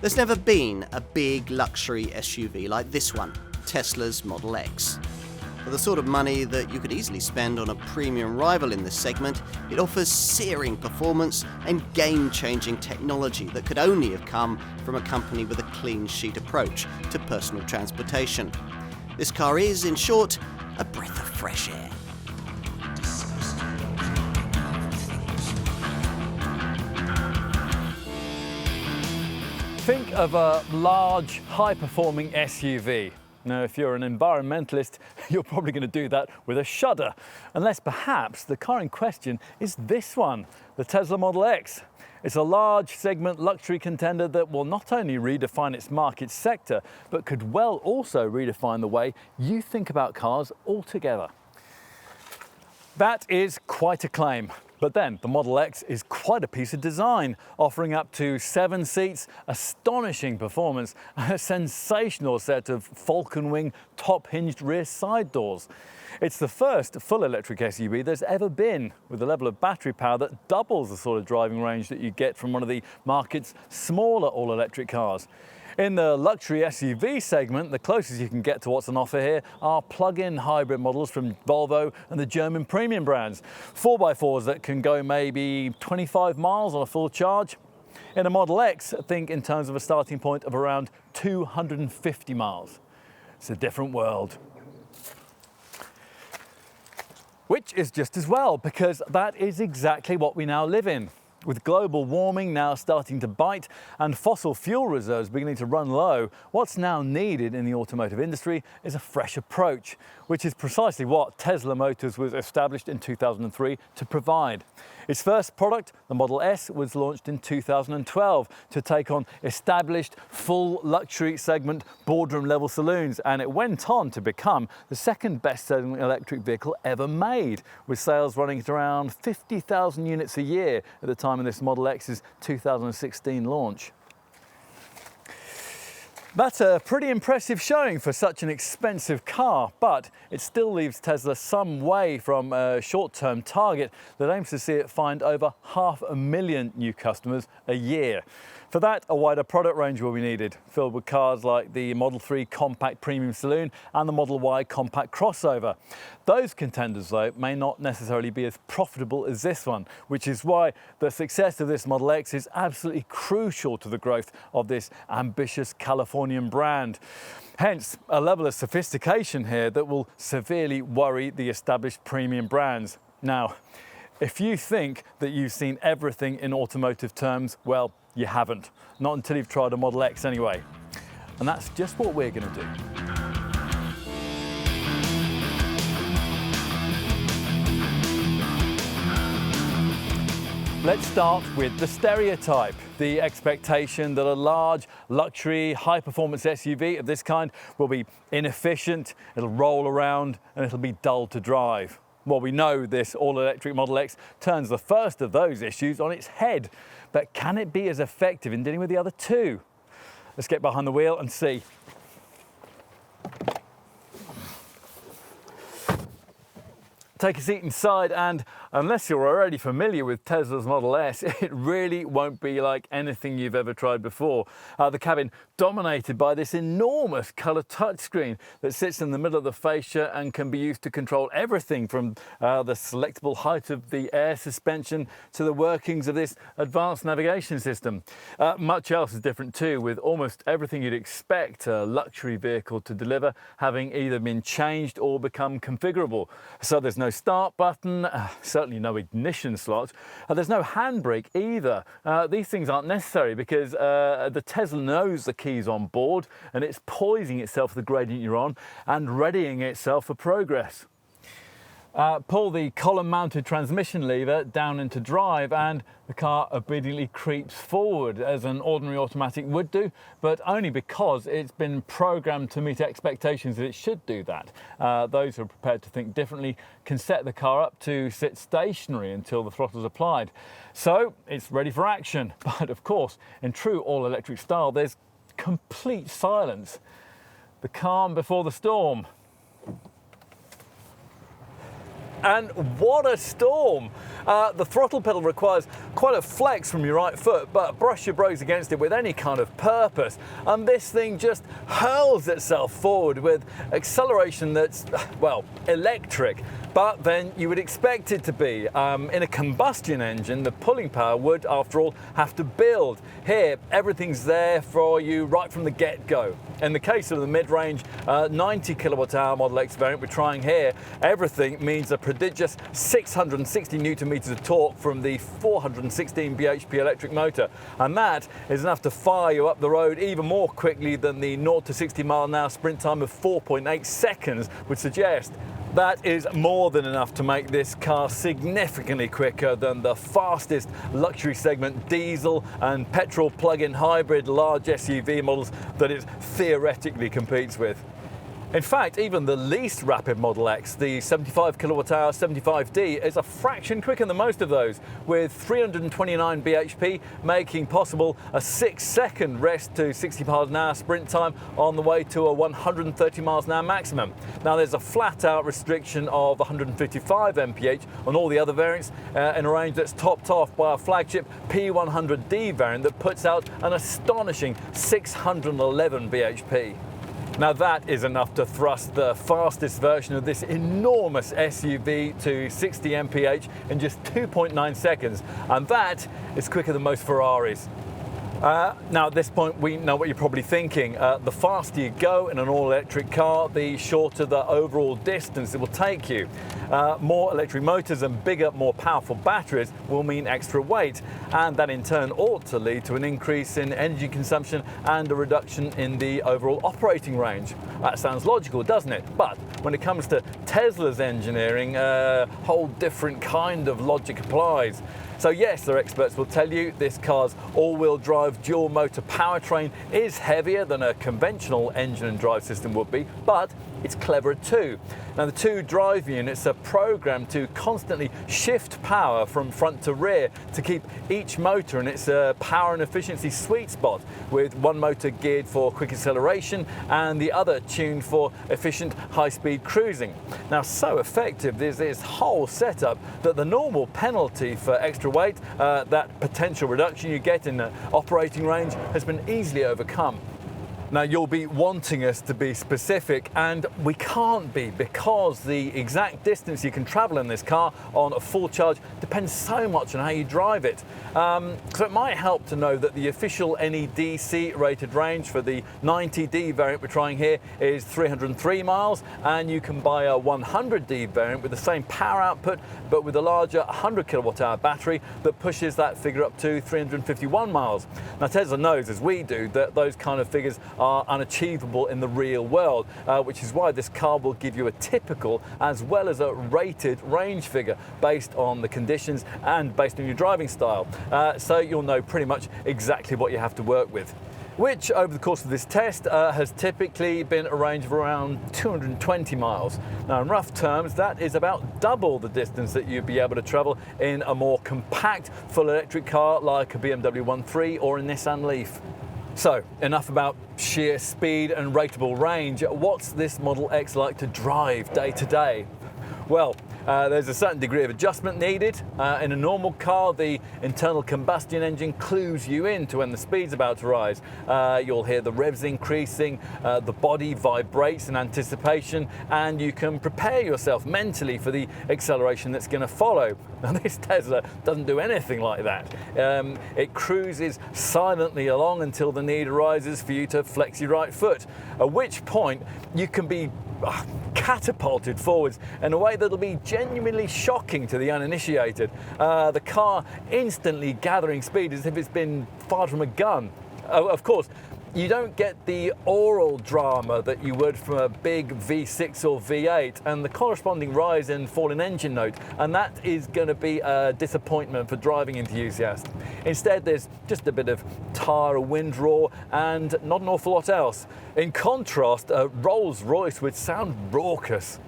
There's never been a big luxury SUV like this one, Tesla's Model X. For the sort of money that you could easily spend on a premium rival in this segment, it offers searing performance and game-changing technology that could only have come from a company with a clean sheet approach to personal transportation. This car is, in short, a breath of fresh air. Think of a large, high-performing SUV. Now, if you're an environmentalist, you're probably going to do that with a shudder, unless perhaps the car in question is this one, the Tesla Model X. It's a large segment luxury contender that will not only redefine its market sector, but could well also redefine the way you think about cars altogether. That is quite a claim. But then, the Model X is quite a piece of design, offering up to 7 seats, astonishing performance, and a sensational set of falcon wing top-hinged rear side doors. It's the first full electric SUV there's ever been, with a level of battery power that doubles the sort of driving range that you get from one of the market's smaller all-electric cars. In the luxury SUV segment, the closest you can get to what's on offer here are plug-in hybrid models from Volvo and the German premium brands. 4x4s that can go maybe 25 miles on a full charge. In a Model X, think in terms of a starting point of around 250 miles. It's a different world. Which is just as well, because that is exactly what we now live in. With global warming now starting to bite and fossil fuel reserves beginning to run low, what's now needed in the automotive industry is a fresh approach, which is precisely what Tesla Motors was established in 2003 to provide. Its first product, the Model S, was launched in 2012 to take on established full luxury segment boardroom level saloons, and it went on to become the second best-selling electric vehicle ever made, with sales running at around 50,000 units a year at the time of this Model X's 2016 launch. That's a pretty impressive showing for such an expensive car, but it still leaves Tesla some way from a short-term target that aims to see it find over 500,000 new customers a year. For that, a wider product range will be needed, filled with cars like the Model 3 compact premium saloon and the Model Y compact crossover. Those contenders, though, may not necessarily be as profitable as this one, which is why the success of this Model X is absolutely crucial to the growth of this ambitious Californian brand. Hence, a level of sophistication here that will severely worry the established premium brands. Now, if you think that you've seen everything in automotive terms, well, you haven't. Not until you've tried a Model X anyway. And that's just what we're going to do. Let's start with the stereotype, the expectation that a large, luxury, high-performance SUV of this kind will be inefficient, it'll roll around, and it'll be dull to drive. Well, we know this all-electric Model X turns the first of those issues on its head, but can it be as effective in dealing with the other two? Let's get behind the wheel and see. Take a seat inside, and unless you're already familiar with Tesla's Model S, it really won't be like anything you've ever tried before. The cabin dominated by this enormous colour touchscreen that sits in the middle of the fascia and can be used to control everything from the selectable height of the air suspension to the workings of this advanced navigation system. Much else is different too, with almost everything you'd expect a luxury vehicle to deliver having either been changed or become configurable. So there's no start button, certainly no ignition slot. There's no handbrake either. These things aren't necessary because the Tesla knows the keys on board and it's poising itself for the gradient you're on and readying itself for progress. Pull the column-mounted transmission lever down into drive and the car obediently creeps forward as an ordinary automatic would do, but only because it's been programmed to meet expectations that it should do that. Those who are prepared to think differently can set the car up to sit stationary until the throttle's applied. So it's ready for action, but of course, in true all-electric style, there's complete silence. The calm before the storm. And what a storm! The throttle pedal requires quite a flex from your right foot, but brush your brakes against it with any kind of purpose, and this thing just hurls itself forward with acceleration that's, well, electric. But then you would expect it to be. In a combustion engine, the pulling power would, after all, have to build. Here, everything's there for you right from the get-go. In the case of the mid-range 90 kilowatt-hour Model X variant we're trying here, everything means a prodigious 660 newton meters of torque from the 416 bhp electric motor, and that is enough to fire you up the road even more quickly than the 0 to 60 mile an hour sprint time of 4.8 seconds would suggest. That is more than enough to make this car significantly quicker than the fastest luxury segment diesel and petrol plug-in hybrid large SUV models that it theoretically competes with. In fact, even the least rapid Model X, the 75 kilowatt-hour 75D, is a fraction quicker than most of those, with 329 bhp, making possible a 6-second rest to 60 miles an hour sprint time on the way to a 130 miles an hour maximum. Now, there's a flat-out restriction of 155 mph on all the other variants in a range that's topped off by a flagship P100D variant that puts out an astonishing 611 bhp. Now that is enough to thrust the fastest version of this enormous SUV to 60 mph in just 2.9 seconds, and that is quicker than most Ferraris. Now at this point we know what you're probably thinking. The faster you go in an all-electric car, the shorter the overall distance it will take you. More electric motors and bigger, more powerful batteries will mean extra weight, and that in turn ought to lead to an increase in energy consumption and a reduction in the overall operating range. That sounds logical, doesn't it? But when it comes to Tesla's engineering, a whole different kind of logic applies. So yes, their experts will tell you this car's all-wheel drive dual motor powertrain is heavier than a conventional engine and drive system would be, but it's cleverer too. Now the two drive units are programmed to constantly shift power from front to rear to keep each motor in its power and efficiency sweet spot, with one motor geared for quick acceleration and the other tuned for efficient high-speed cruising. Now so effective is this whole setup that the normal penalty for extra weight, that potential reduction you get in the operating range, has been easily overcome. Now you'll be wanting us to be specific, and we can't be, because the exact distance you can travel in this car on a full charge depends so much on how you drive it. So it might help to know that the official NEDC rated range for the 90D variant we're trying here is 303 miles, and you can buy a 100D variant with the same power output but with a larger 100 kilowatt hour battery that pushes that figure up to 351 miles. Now Tesla knows, as we do, that those kind of figures are unachievable in the real world, which is why this car will give you a typical as well as a rated range figure based on the conditions and based on your driving style. So you'll know pretty much exactly what you have to work with, which over the course of this test has typically been a range of around 220 miles. Now in rough terms, that is about double the distance that you'd be able to travel in a more compact full electric car like a BMW 1.3 or a Nissan Leaf. So, enough about sheer speed and rateable range. What's this Model X like to drive day to day? Well, there's a certain degree of adjustment needed. In a normal car, the internal combustion engine clues you in to when the speed's about to rise. You'll hear the revs increasing, the body vibrates in anticipation, and you can prepare yourself mentally for the acceleration that's going to follow. Now this Tesla doesn't do anything like that. It cruises silently along until the need arises for you to flex your right foot, at which point you can be catapulted forwards in a way that'll be genuinely shocking to the uninitiated. The car instantly gathering speed as if it's been fired from a gun. Of course, you don't get the oral drama that you would from a big V6 or V8 and the corresponding rise and fall in engine note, and that is going to be a disappointment for driving enthusiasts. Instead, there's just a bit of tyre wind roar and not an awful lot else. In contrast, a Rolls-Royce would sound raucous.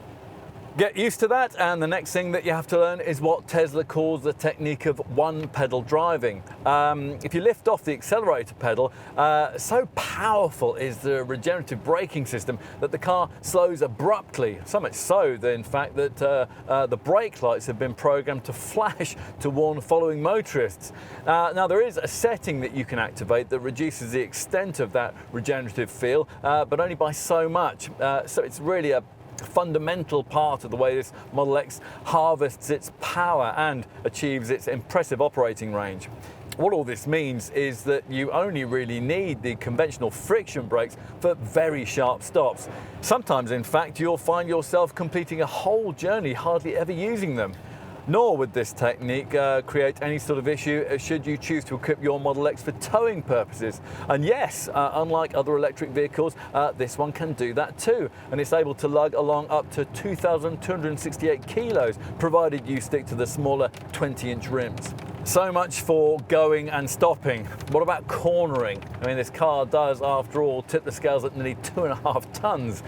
Get used to that, and the next thing that you have to learn is what Tesla calls the technique of one-pedal driving. If you lift off the accelerator pedal, so powerful is the regenerative braking system that the car slows abruptly, so much so that in fact that the brake lights have been programmed to flash to warn following motorists. Now there is a setting that you can activate that reduces the extent of that regenerative feel, but only by so much. So it's really a fundamental part of the way this Model X harvests its power and achieves its impressive operating range. What all this means is that you only really need the conventional friction brakes for very sharp stops. Sometimes, in fact, you'll find yourself completing a whole journey hardly ever using them. Nor would this technique create any sort of issue should you choose to equip your Model X for towing purposes. And yes, unlike other electric vehicles, this one can do that too. And it's able to lug along up to 2,268 kilos, provided you stick to the smaller 20-inch rims. So much for going and stopping. What about cornering? I mean, this car does, after all, tip the scales at nearly 2.5 tons.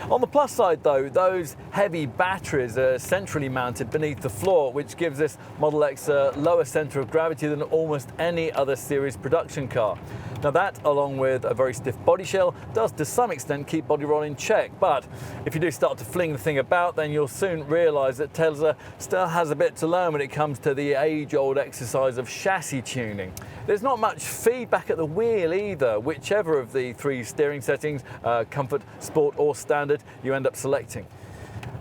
On the plus side, though, those heavy batteries are centrally mounted beneath the floor, which gives this Model X a lower centre of gravity than almost any other series production car. Now that, along with a very stiff body shell, does to some extent keep body roll in check, but if you do start to fling the thing about, then you'll soon realise that Tesla still has a bit to learn when it comes to the age-old exercise of chassis tuning. There's not much feedback at the wheel either, whichever of the three steering settings, comfort, sport or standard, you end up selecting.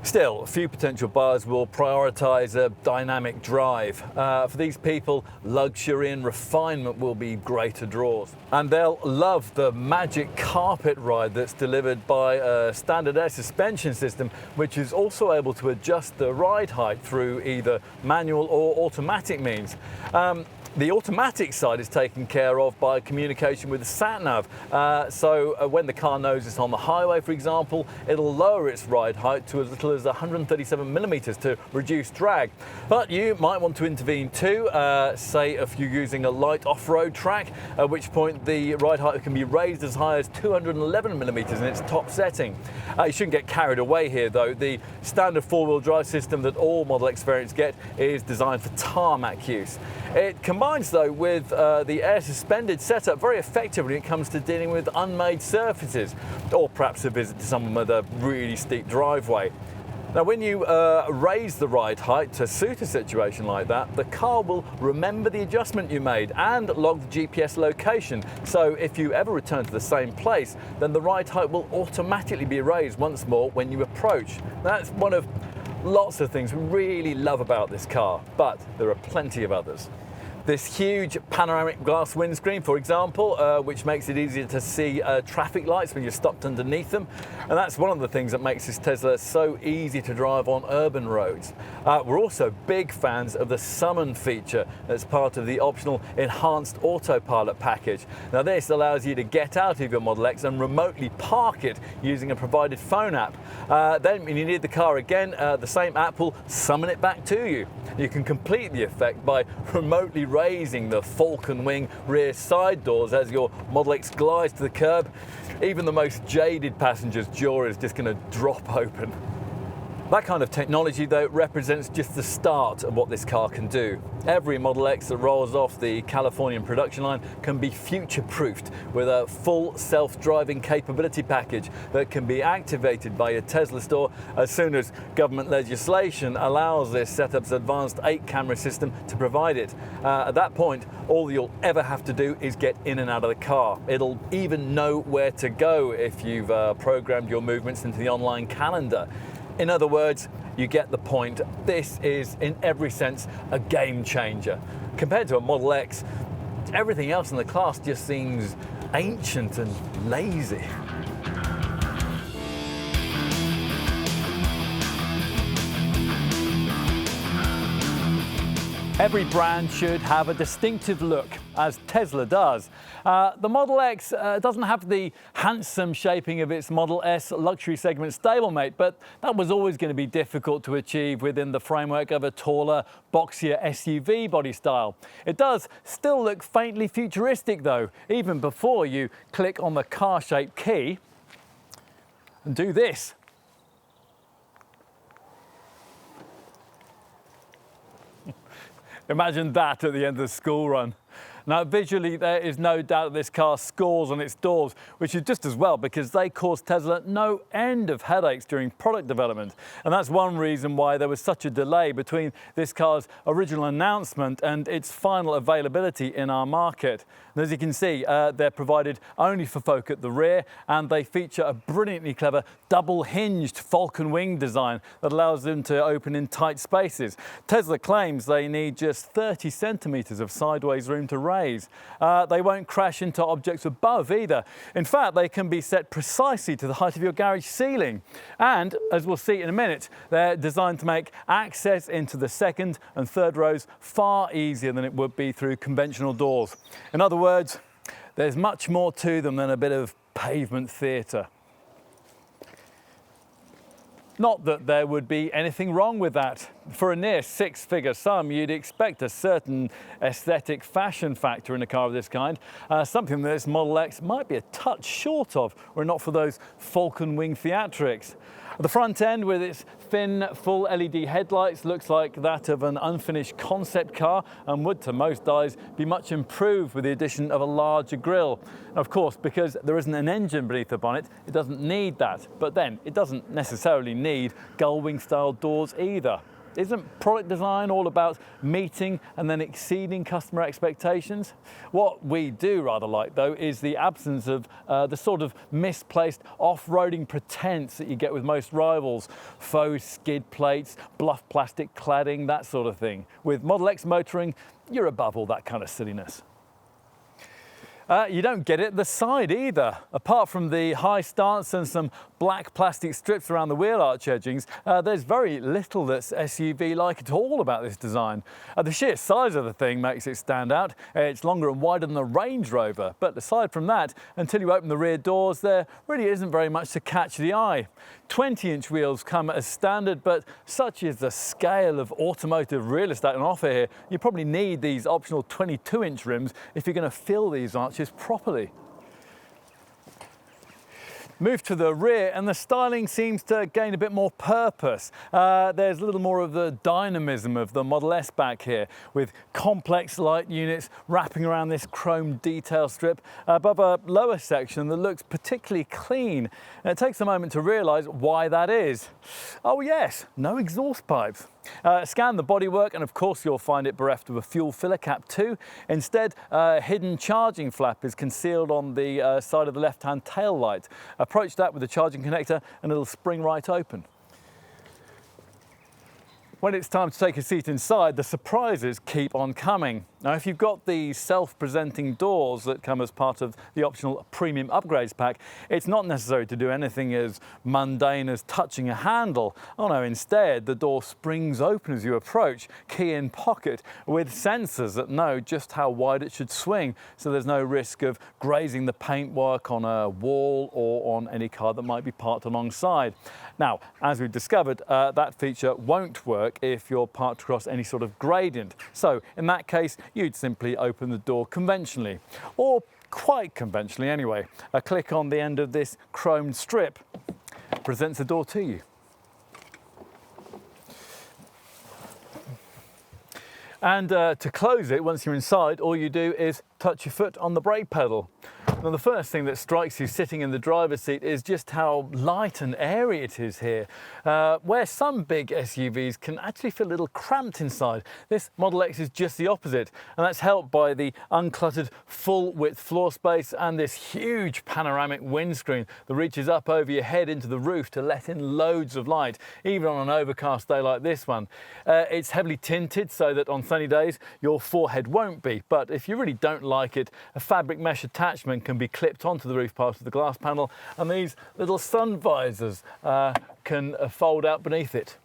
Still, few potential buyers will prioritise a dynamic drive. For these people, luxury and refinement will be greater draws. And they'll love the magic carpet ride that's delivered by a standard air suspension system, which is also able to adjust the ride height through either manual or automatic means. The automatic side is taken care of by communication with the sat-nav. So when the car knows it's on the highway, for example, it'll lower its ride height to as little as 137 millimeters to reduce drag. But you might want to intervene too, say if you're using a light off-road track, at which point the ride height can be raised as high as 211 millimeters in its top setting. You shouldn't get carried away here though. The standard four-wheel drive system that all Model X variants get is designed for tarmac use. It combines though with the air suspended setup very effectively when it comes to dealing with unmade surfaces, or perhaps a visit to someone with a really steep driveway. Now when you raise the ride height to suit a situation like that, the car will remember the adjustment you made and log the GPS location. So if you ever return to the same place, then the ride height will automatically be raised once more when you approach. That's one of lots of things we really love about this car, but there are plenty of others. This huge panoramic glass windscreen, for example, which makes it easier to see traffic lights when you're stopped underneath them. And that's one of the things that makes this Tesla so easy to drive on urban roads. We're also big fans of the summon feature as part of the optional enhanced autopilot package. Now this allows you to get out of your Model X and remotely park it using a provided phone app. Then when you need the car again, the same app will summon it back to you. You can complete the effect by remotely raising the falcon wing rear side doors as your Model X glides to the curb. Even the most jaded passenger's jaw is just going to drop open. That kind of technology, though, represents just the start of what this car can do. Every Model X that rolls off the Californian production line can be future-proofed with a full self-driving capability package that can be activated by your Tesla store as soon as government legislation allows this setup's advanced 8-camera system to provide it. At that point, all you'll ever have to do is get in and out of the car. It'll even know where to go if you've programmed your movements into the online calendar. In other words, you get the point. This is, in every sense, a game changer. Compared to a Model X, everything else in the class just seems ancient and lazy. Every brand should have a distinctive look, as Tesla does. The Model X doesn't have the handsome shaping of its Model S luxury segment stablemate, but that was always going to be difficult to achieve within the framework of a taller, boxier SUV body style. It does still look faintly futuristic though, even before you click on the car-shaped key and do this. Imagine that at the end of the school run. Now, visually, there is no doubt that this car scores on its doors, which is just as well because they caused Tesla no end of headaches during product development. And that's one reason why there was such a delay between this car's original announcement and its final availability in our market. And as you can see, they're provided only for folk at the rear, and they feature a brilliantly clever double-hinged falcon wing design that allows them to open in tight spaces. Tesla claims they need just 30 centimetres of sideways room to raise. They won't crash into objects above either. In fact, they can be set precisely to the height of your garage ceiling. And, as we'll see in a minute, they're designed to make access into the second and third rows far easier than it would be through conventional doors. In other words, there's much more to them than a bit of pavement theatre. Not that there would be anything wrong with that. For a near six-figure sum, you'd expect a certain aesthetic fashion factor in a car of this kind, something that this Model X might be a touch short of, were it not for those falcon wing theatrics. The front end, with its thin, full LED headlights, looks like that of an unfinished concept car and would, to most eyes, be much improved with the addition of a larger grille. Of course, because there isn't an engine beneath the bonnet, it doesn't need that. But then, it doesn't necessarily need gull-wing-style doors either. Isn't product design all about meeting and then exceeding customer expectations? What we do rather like, though, is the absence of the sort of misplaced off-roading pretense that you get with most rivals. Faux skid plates, bluff plastic cladding, that sort of thing. With Model X motoring, you're above all that kind of silliness. You don't get it at the side either. Apart from the high stance and some black plastic strips around the wheel arch edgings, there's very little that's SUV-like at all about this design. The sheer size of the thing makes it stand out. It's longer and wider than the Range Rover, but aside from that, until you open the rear doors, there really isn't very much to catch the eye. 20-inch wheels come as standard, but such is the scale of automotive real estate on offer here, you probably need these optional 22-inch rims if you're going to fill these arches properly. Move to the rear and the styling seems to gain a bit more purpose. There's a little more of the dynamism of the Model S back here, with complex light units wrapping around this chrome detail strip above a lower section that looks particularly clean. And it takes a moment to realise why that is. Oh yes, no exhaust pipes. Scan the bodywork and of course you'll find it bereft of a fuel filler cap too. Instead, a hidden charging flap is concealed on the side of the left-hand tail light. Approach that with a charging connector and it'll spring right open. When it's time to take a seat inside, the surprises keep on coming. Now, if you've got the self-presenting doors that come as part of the optional premium upgrades pack, it's not necessary to do anything as mundane as touching a handle. Oh no, instead, the door springs open as you approach, key in pocket, with sensors that know just how wide it should swing, so there's no risk of grazing the paintwork on a wall or on any car that might be parked alongside. Now, as we've discovered, that feature won't work if you're parked across any sort of gradient. So in that case, you'd simply open the door conventionally, or quite conventionally anyway. A click on the end of this chromed strip presents the door to you. And to close it, once you're inside, all you do is touch your foot on the brake pedal. Now, the first thing that strikes you sitting in the driver's seat is just how light and airy it is here. Where some big SUVs can actually feel a little cramped inside, this Model X is just the opposite, and that's helped by the uncluttered full-width floor space and this huge panoramic windscreen that reaches up over your head into the roof to let in loads of light, even on an overcast day like this one. It's heavily tinted so that on sunny days your forehead won't be, but if you really don't like it, a fabric mesh attachment can be clipped onto the roof part of the glass panel, and these little sun visors can fold out beneath it.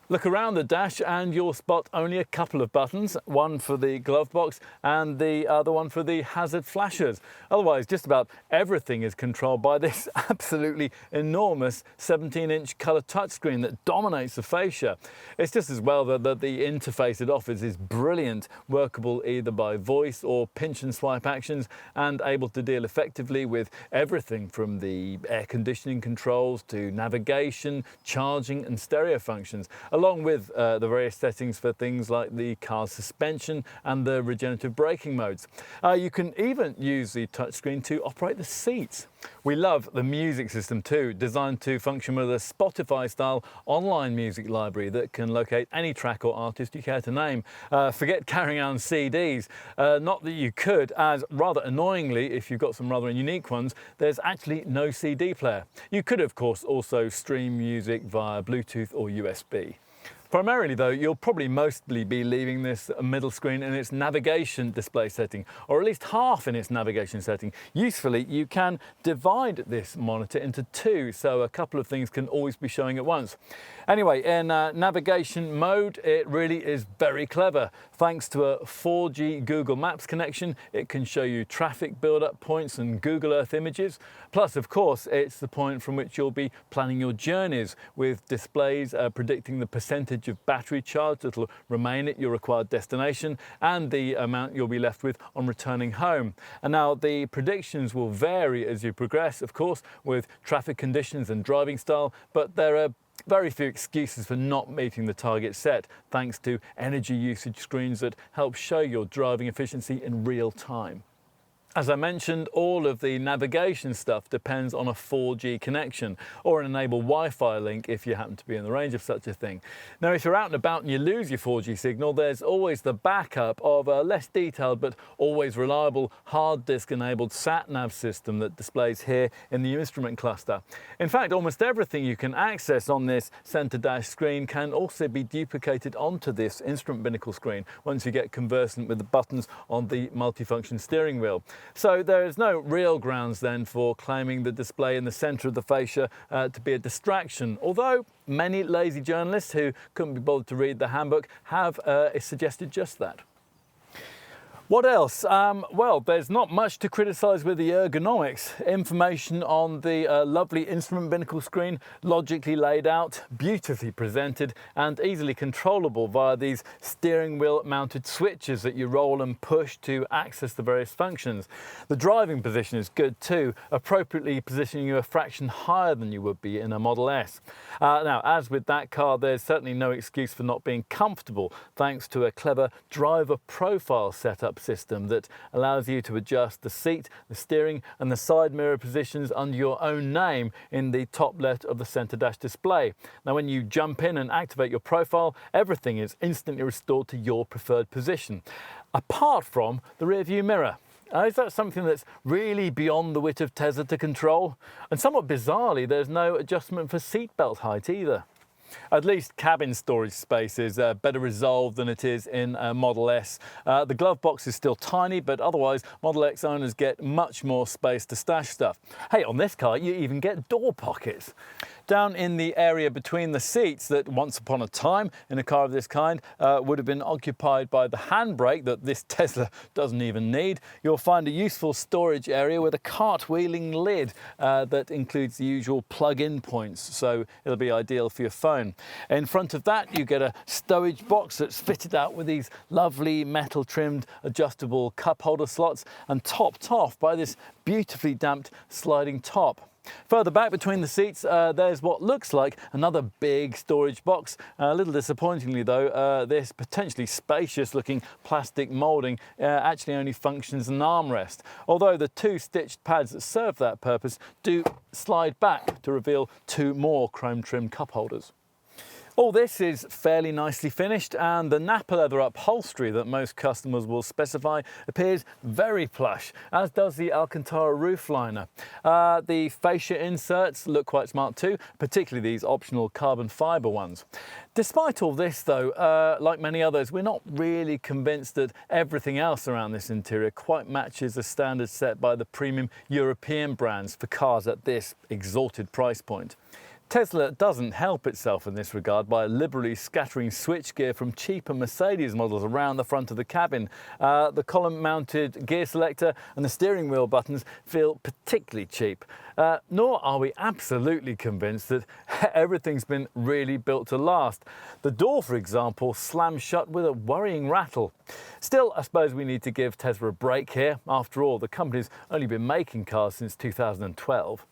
Look around the dash and you'll spot only a couple of buttons, one for the glove box and the other one for the hazard flashers. Otherwise, just about everything is controlled by this absolutely enormous 17-inch colour touchscreen that dominates the fascia. It's just as well that the interface it offers is brilliant, workable either by voice or pinch and swipe actions, and able to deal effectively with everything from the air conditioning controls to navigation, charging and stereo functions. A along with the various settings for things like the car's suspension and the regenerative braking modes. You can even use the touchscreen to operate the seats. We love the music system too, designed to function with a Spotify-style online music library that can locate any track or artist you care to name. Forget carrying around CDs. Not that you could, as rather annoyingly, if you've got some rather unique ones, there's actually no CD player. You could, of course, also stream music via Bluetooth or USB. Primarily though, you'll probably mostly be leaving this middle screen in its navigation display setting, or at least half in its navigation setting. Usefully, you can divide this monitor into two, so a couple of things can always be showing at once. Anyway, in navigation mode, it really is very clever. Thanks to a 4G Google Maps connection, it can show you traffic build-up points and Google Earth images. Plus, of course, it's the point from which you'll be planning your journeys, with displays predicting the percentage of battery charge that will remain at your required destination and the amount you'll be left with on returning home. And now the predictions will vary as you progress, of course, with traffic conditions and driving style, but there are very few excuses for not meeting the target set, thanks to energy usage screens that help show your driving efficiency in real time. As I mentioned, all of the navigation stuff depends on a 4G connection or an enabled Wi-Fi link if you happen to be in the range of such a thing. Now, if you're out and about and you lose your 4G signal, there's always the backup of a less detailed but always reliable hard disk enabled sat-nav system that displays here in the instrument cluster. In fact, almost everything you can access on this center dash screen can also be duplicated onto this instrument binnacle screen once you get conversant with the buttons on the multifunction steering wheel. So there is no real grounds then for claiming the display in the centre of the fascia to be a distraction, although many lazy journalists who couldn't be bothered to read the handbook have suggested just that. What else? Well, there's not much to criticise with the ergonomics. Information on the lovely instrument binnacle screen, logically laid out, beautifully presented and easily controllable via these steering wheel mounted switches that you roll and push to access the various functions. The driving position is good too, appropriately positioning you a fraction higher than you would be in a Model S. Now, as with that car, there's certainly no excuse for not being comfortable, thanks to a clever driver profile setup system that allows you to adjust the seat, the steering and the side mirror positions under your own name in the top left of the center dash display. Now, when you jump in and activate your profile, everything is instantly restored to your preferred position, apart from the rear view mirror. Is that something that's really beyond the wit of Tesla to control? And somewhat bizarrely, there's no adjustment for seatbelt height either. At least cabin storage space is better resolved than it is in Model S. The glove box is still tiny, but otherwise Model X owners get much more space to stash stuff. Hey, on this car you even get door pockets. Down in the area between the seats that once upon a time in a car of this kind would have been occupied by the handbrake that this Tesla doesn't even need, you'll find a useful storage area with a cartwheeling lid that includes the usual plug-in points, so it'll be ideal for your phone. In front of that you get a stowage box that's fitted out with these lovely metal trimmed adjustable cup holder slots and topped off by this beautifully damped sliding top. Further back between the seats, there's what looks like another big storage box. A little disappointingly though, this potentially spacious looking plastic moulding actually only functions as an armrest, although the two stitched pads that serve that purpose do slide back to reveal two more chrome trimmed cup holders. All this is fairly nicely finished, and the Nappa leather upholstery that most customers will specify appears very plush, as does the Alcantara roofliner. The fascia inserts look quite smart too, particularly these optional carbon fibre ones. Despite all this though, like many others, we're not really convinced that everything else around this interior quite matches the standards set by the premium European brands for cars at this exalted price point. Tesla doesn't help itself in this regard by liberally scattering switchgear from cheaper Mercedes models around the front of the cabin. The column-mounted gear selector and the steering wheel buttons feel particularly cheap. Nor are we absolutely convinced that everything's been really built to last. The door, for example, slams shut with a worrying rattle. Still, I suppose we need to give Tesla a break here. After all, the company's only been making cars since 2012.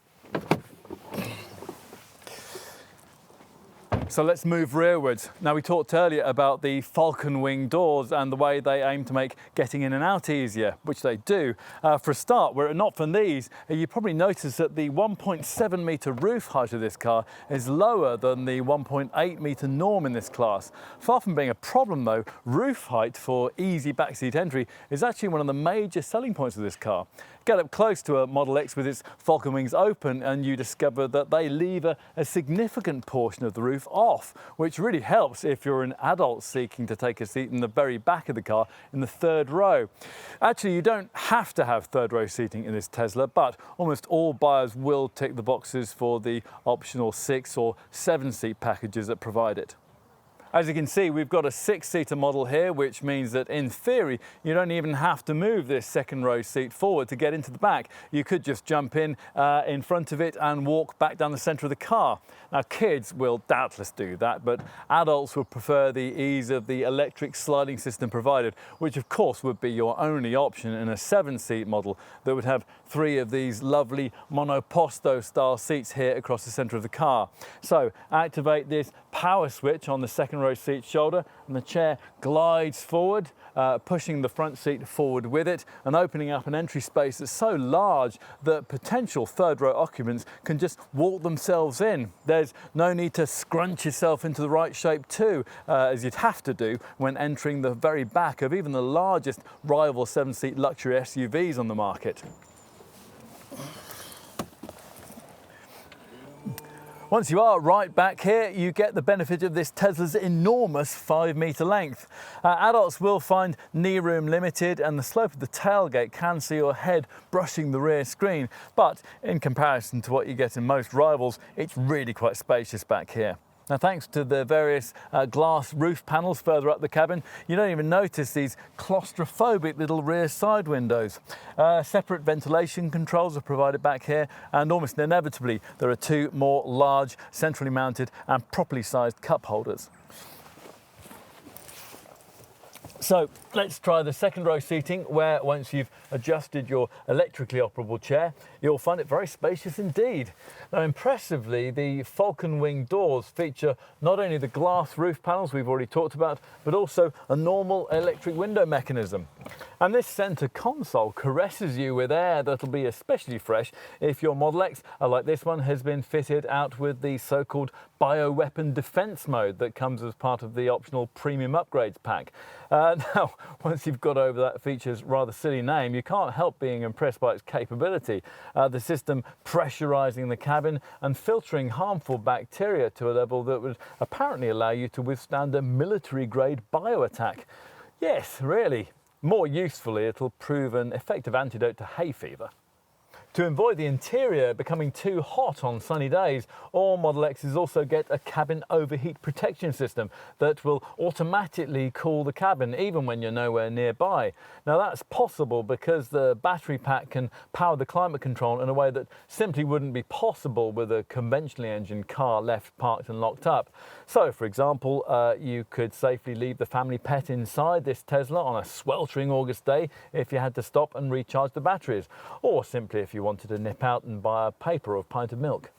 So let's move rearwards. Now, we talked earlier about the falcon wing doors and the way they aim to make getting in and out easier, which they do. For a start, were it not for these, you probably notice that the 1.7 metre roof height of this car is lower than the 1.8 metre norm in this class. Far from being a problem though, roof height for easy backseat entry is actually one of the major selling points of this car. Get up close to a Model X with its falcon wings open and you discover that they leave a significant portion of the roof off, which really helps if you're an adult seeking to take a seat in the very back of the car in the third row. Actually, you don't have to have third row seating in this Tesla, but almost all buyers will tick the boxes for the optional 6 or 7 seat packages that provide it. As you can see, we've got a 6-seater model here, which means that in theory, you don't even have to move this second row seat forward to get into the back. You could just jump in front of it and walk back down the centre of the car. Now, kids will doubtless do that, but adults would prefer the ease of the electric sliding system provided, which of course would be your only option in a 7-seat model that would have 3 of these lovely monoposto style seats here across the centre of the car. So activate this power switch on the second row seat shoulder and the chair glides forward, pushing the front seat forward with it and opening up an entry space that's so large that potential third row occupants can just walk themselves in. There's no need to scrunch yourself into the right shape too, as you'd have to do when entering the very back of even the largest rival 7-seat luxury SUVs on the market. Once you are right back here, you get the benefit of this Tesla's enormous 5-metre length. Adults will find knee room limited and the slope of the tailgate can see your head brushing the rear screen, but in comparison to what you get in most rivals, it's really quite spacious back here. Now, thanks to the various glass roof panels further up the cabin, you don't even notice these claustrophobic little rear side windows. Separate ventilation controls are provided back here, and almost inevitably there are 2 more large, centrally mounted and properly sized cup holders. So let's try the second row seating, where once you've adjusted your electrically operable chair, you'll find it very spacious indeed. Now, impressively, the falcon wing doors feature not only the glass roof panels we've already talked about, but also a normal electric window mechanism. And this centre console caresses you with air that'll be especially fresh if your Model X, like this one, has been fitted out with the so-called bioweapon defence mode that comes as part of the optional premium upgrades pack. Now, once you've got over that feature's rather silly name, you can't help being impressed by its capability. The system pressurising the cabin and filtering harmful bacteria to a level that would apparently allow you to withstand a military-grade bio-attack. Yes, really. More usefully, it'll prove an effective antidote to hay fever. To avoid the interior becoming too hot on sunny days, all Model X's also get a cabin overheat protection system that will automatically cool the cabin even when you're nowhere nearby. Now, that's possible because the battery pack can power the climate control in a way that simply wouldn't be possible with a conventionally engined car left parked and locked up. So, for example, you could safely leave the family pet inside this Tesla on a sweltering August day if you had to stop and recharge the batteries, or simply if you wanted to nip out and buy a paper or a pint of milk.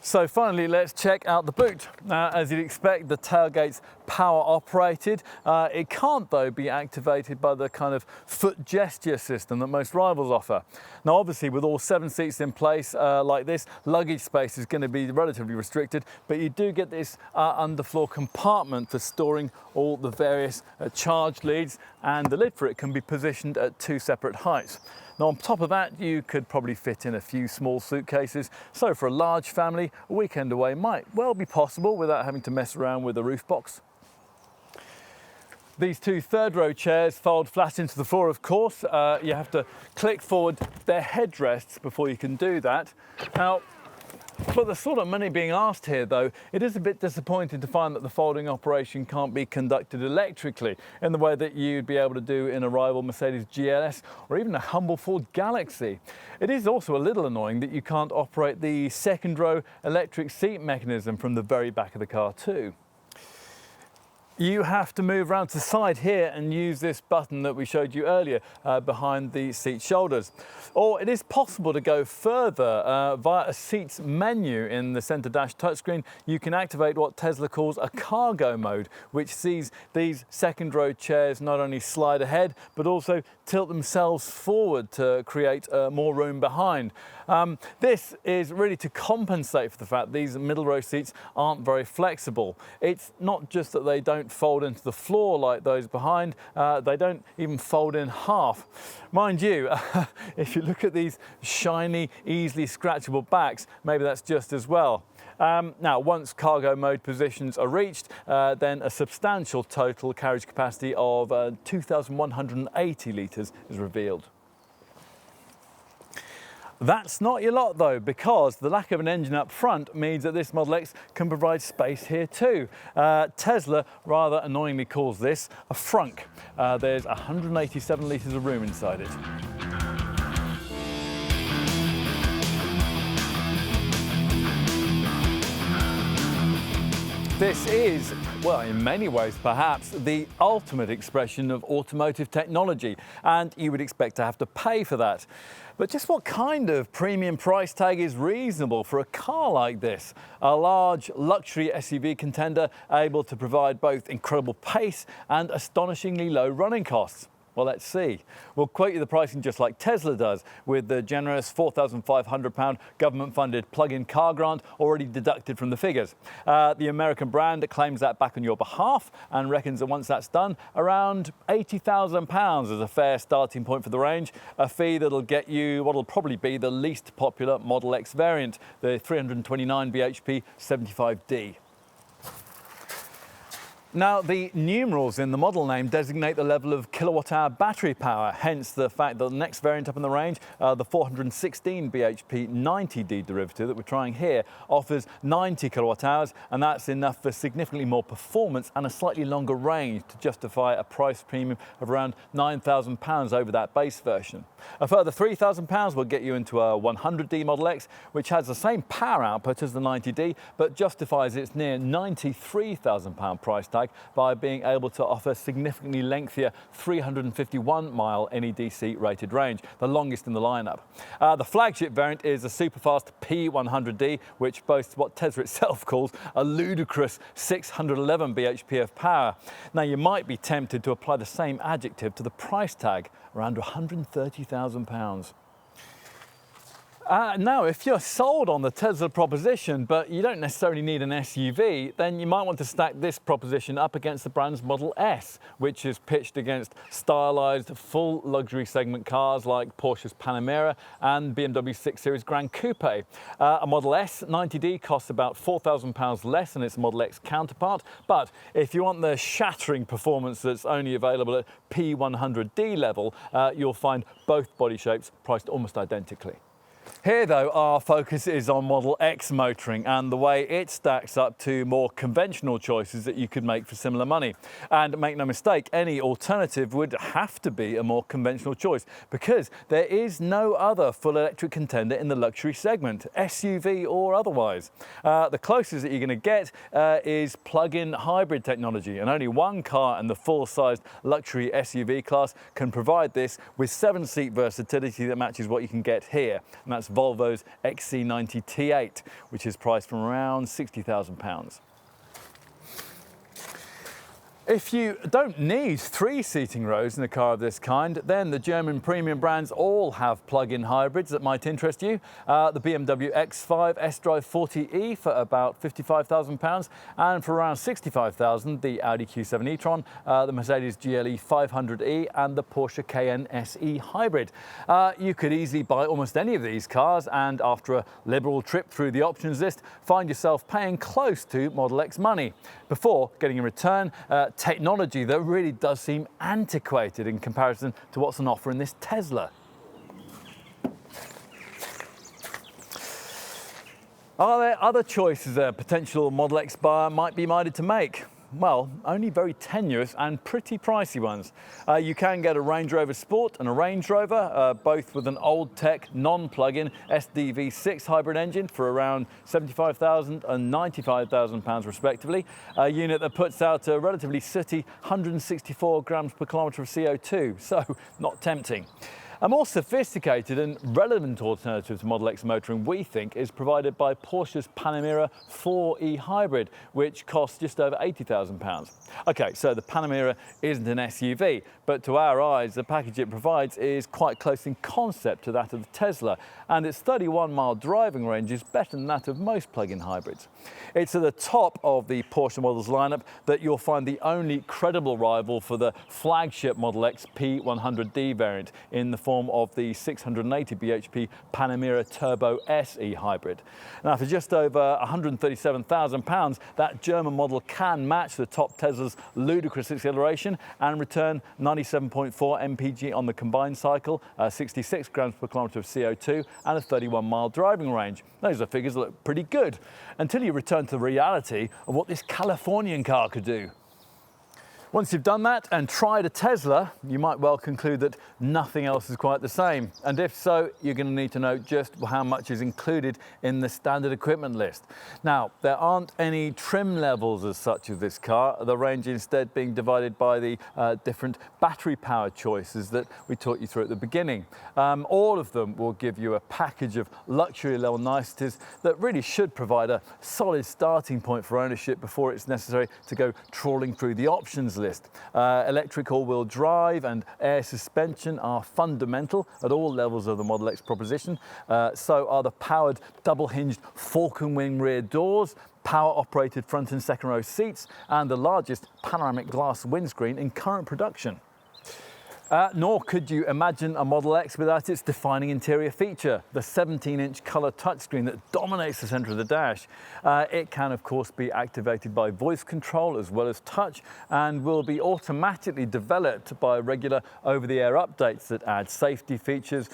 So finally, let's check out the boot. As you'd expect, the tailgate's power operated. It can't, though, be activated by the kind of foot gesture system that most rivals offer. Now, obviously, with all 7 seats in place like this, luggage space is going to be relatively restricted, but you do get this underfloor compartment for storing all the various charge leads, and the lid for it can be positioned at 2 separate heights. Now, on top of that, you could probably fit in a few small suitcases. So for a large family, a weekend away might well be possible without having to mess around with a roof box. These 2 third-row chairs fold flat into the floor, of course. You have to click forward their headrests before you can do that. Now, for the sort of money being asked here, though, it is a bit disappointing to find that the folding operation can't be conducted electrically in the way that you'd be able to do in a rival Mercedes GLS or even a humble Ford Galaxy. It is also a little annoying that you can't operate the second row electric seat mechanism from the very back of the car too. You have to move around to the side here and use this button that we showed you earlier behind the seat shoulders. Or it is possible to go further via a seats menu in the center dash touchscreen. You can activate what Tesla calls a cargo mode, which sees these second row chairs not only slide ahead, but also tilt themselves forward to create more room behind. This is really to compensate for the fact these middle row seats aren't very flexible. It's not just that they don't fold into the floor like those behind, they don't even fold in half. Mind you, if you look at these shiny, easily scratchable backs, maybe that's just as well. Now, once cargo mode positions are reached, then a substantial total carriage capacity of 2,180 litres is revealed. That's not your lot though, because the lack of an engine up front means that this Model X can provide space here too. Tesla rather annoyingly calls this a frunk. There's 187 litres of room inside it. This is, well, in many ways perhaps, the ultimate expression of automotive technology, and you would expect to have to pay for that. But just what kind of premium price tag is reasonable for a car like this? A large luxury SUV contender able to provide both incredible pace and astonishingly low running costs. Well, let's see. We'll quote you the pricing just like Tesla does, with the generous £4,500 government-funded plug-in car grant already deducted from the figures. The American brand claims that back on your behalf and reckons that once that's done, around £80,000 is a fair starting point for the range, a fee that'll get you what'll probably be the least popular Model X variant, the 329 bhp 75D. Now, the numerals in the model name designate the level of kilowatt-hour battery power, hence the fact that the next variant up in the range, the 416 bhp 90D derivative that we're trying here, offers 90 kilowatt-hours, and that's enough for significantly more performance and a slightly longer range to justify a price premium of around £9,000 over that base version. A further £3,000 will get you into a 100D Model X, which has the same power output as the 90D, but justifies its near £93,000 price tag by being able to offer significantly lengthier 351-mile NEDC rated range, the longest in the lineup. The flagship variant is a superfast P100D, which boasts what Tesla itself calls a ludicrous 611 bhp of power. Now, you might be tempted to apply the same adjective to the price tag, around £130,000. Now, if you're sold on the Tesla proposition, but you don't necessarily need an SUV, then you might want to stack this proposition up against the brand's Model S, which is pitched against stylized full luxury segment cars like Porsche's Panamera and BMW 6 Series Gran Coupe. A Model S 90D costs about £4,000 less than its Model X counterpart, but if you want the shattering performance that's only available at P100D level, you'll find both body shapes priced almost identically. Here, though, our focus is on Model X motoring and the way it stacks up to more conventional choices that you could make for similar money. And make no mistake, any alternative would have to be a more conventional choice because there is no other full electric contender in the luxury segment, SUV or otherwise. The closest that you're going to get is plug-in hybrid technology, and only one car in the full-sized luxury SUV class can provide this with 7-seat versatility that matches what you can get here. And that's Volvo's XC90 T8, which is priced from around £60,000. If you don't need 3 seating rows in a car of this kind, then the German premium brands all have plug-in hybrids that might interest you. The BMW X5 S-Drive 40e for about £55,000, and for around £65,000, the Audi Q7 e-tron, the Mercedes GLE 500e, and the Porsche Cayenne SE hybrid. You could easily buy almost any of these cars, and after a liberal trip through the options list, find yourself paying close to Model X money, before getting in return technology that really does seem antiquated in comparison to what's on offer in this Tesla. Are there other choices a potential Model X buyer might be minded to make? well, only very tenuous and pretty pricey ones. You can get a Range Rover Sport and a Range Rover, both with an old tech non-plug-in SDV6 hybrid engine for around £75,000 and £95,000 respectively. A unit that puts out a relatively sooty 164 grams per kilometre of CO2, so not tempting. A more sophisticated and relevant alternative to Model X motoring, we think, is provided by Porsche's Panamera 4e Hybrid, which costs just over £80,000. OK, so the Panamera isn't an SUV, but to our eyes, the package it provides is quite close in concept to that of the Tesla, and its 31-mile driving range is better than that of most plug-in hybrids. It's at the top of the Porsche models lineup that you'll find the only credible rival for the flagship Model X P100D variant in the form of the 680 bhp Panamera Turbo SE Hybrid. Now, for just over £137,000, that German model can match the top Tesla's ludicrous acceleration and return 97.4 mpg on the combined cycle, 66 grams per kilometre of CO2 and a 31-mile driving range. Those are figures that look pretty good until you return to the reality of what this Californian car could do. Once you've done that and tried a Tesla, you might well conclude that nothing else is quite the same. And if so, you're going to need to know just how much is included in the standard equipment list. Now, there aren't any trim levels as such of this car, the range instead being divided by the different battery power choices that we taught you through at the beginning. All of them will give you a package of luxury level niceties that really should provide a solid starting point for ownership before it's necessary to go trawling through the options list. Electric all-wheel drive and air suspension are fundamental at all levels of the Model X proposition. So are the powered double-hinged Falcon Wing rear doors, power-operated front and second row seats, and the largest panoramic glass windscreen in current production. Nor could you imagine a Model X without its defining interior feature, the 17-inch colour touchscreen that dominates the centre of the dash. It can, of course, be activated by voice control as well as touch, and will be automatically developed by regular over-the-air updates that add safety features,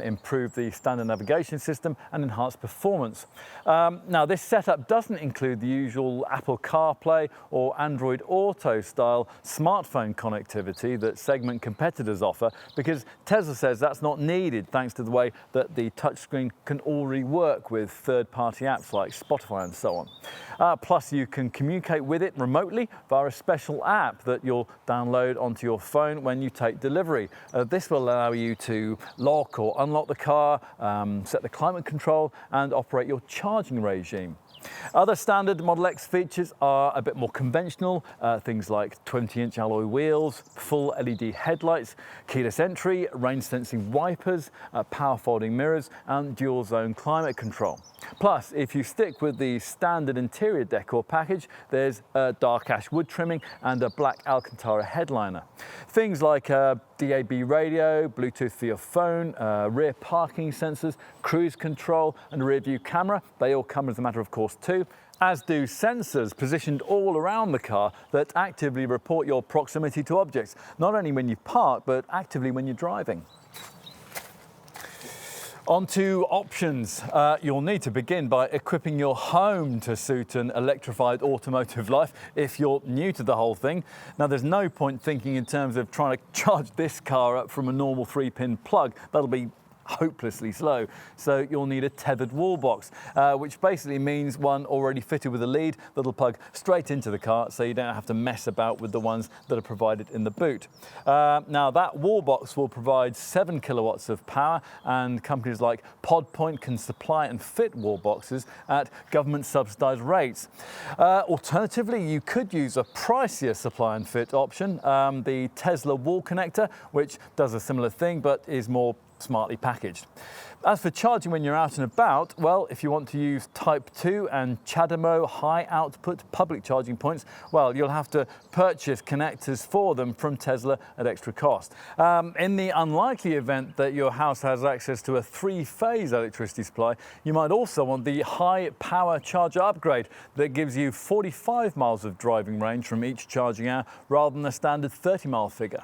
improve the standard navigation system, and enhance performance. Now, this setup doesn't include the usual Apple CarPlay or Android Auto style smartphone connectivity that segment competitors offer, because Tesla says that's not needed thanks to the way that the touchscreen can already work with third-party apps like Spotify and so on. Plus, you can communicate with it remotely via a special app that you'll download onto your phone when you take delivery. This will allow you to lock or unlock the car, set the climate control, and operate your charging regime. Other standard Model X features are a bit more conventional, things like 20-inch alloy wheels, full LED headlights, keyless entry, rain-sensing wipers, power folding mirrors, and dual-zone climate control. Plus, if you stick with the standard interior decor package, there's a dark ash wood trimming and a black Alcantara headliner. Things like DAB radio, Bluetooth for your phone, rear parking sensors, cruise control, and a rear view camera, they all come as a matter of course too, as do sensors positioned all around the car that actively report your proximity to objects, not only when you park, but actively when you're driving. On to options. You'll need to begin by equipping your home to suit an electrified automotive life if you're new to the whole thing. Now, there's no point thinking in terms of trying to charge this car up from a normal 3-pin plug. That'll be hopelessly slow. So you'll need a tethered wall box, which basically means one already fitted with a lead that'll plug straight into the car, so you don't have to mess about with the ones that are provided in the boot. Now, that wall box will provide 7 kilowatts of power, and companies like PodPoint can supply and fit wall boxes at government subsidised rates. Alternatively, you could use a pricier supply and fit option, the Tesla wall connector, which does a similar thing but is more smartly packaged. As for charging when you're out and about, well, if you want to use Type 2 and CHAdeMO high output public charging points, well, you'll have to purchase connectors for them from Tesla at extra cost. In the unlikely event that your house has access to a 3-phase electricity supply, you might also want the high power charger upgrade that gives you 45 miles of driving range from each charging hour rather than the standard 30-mile figure.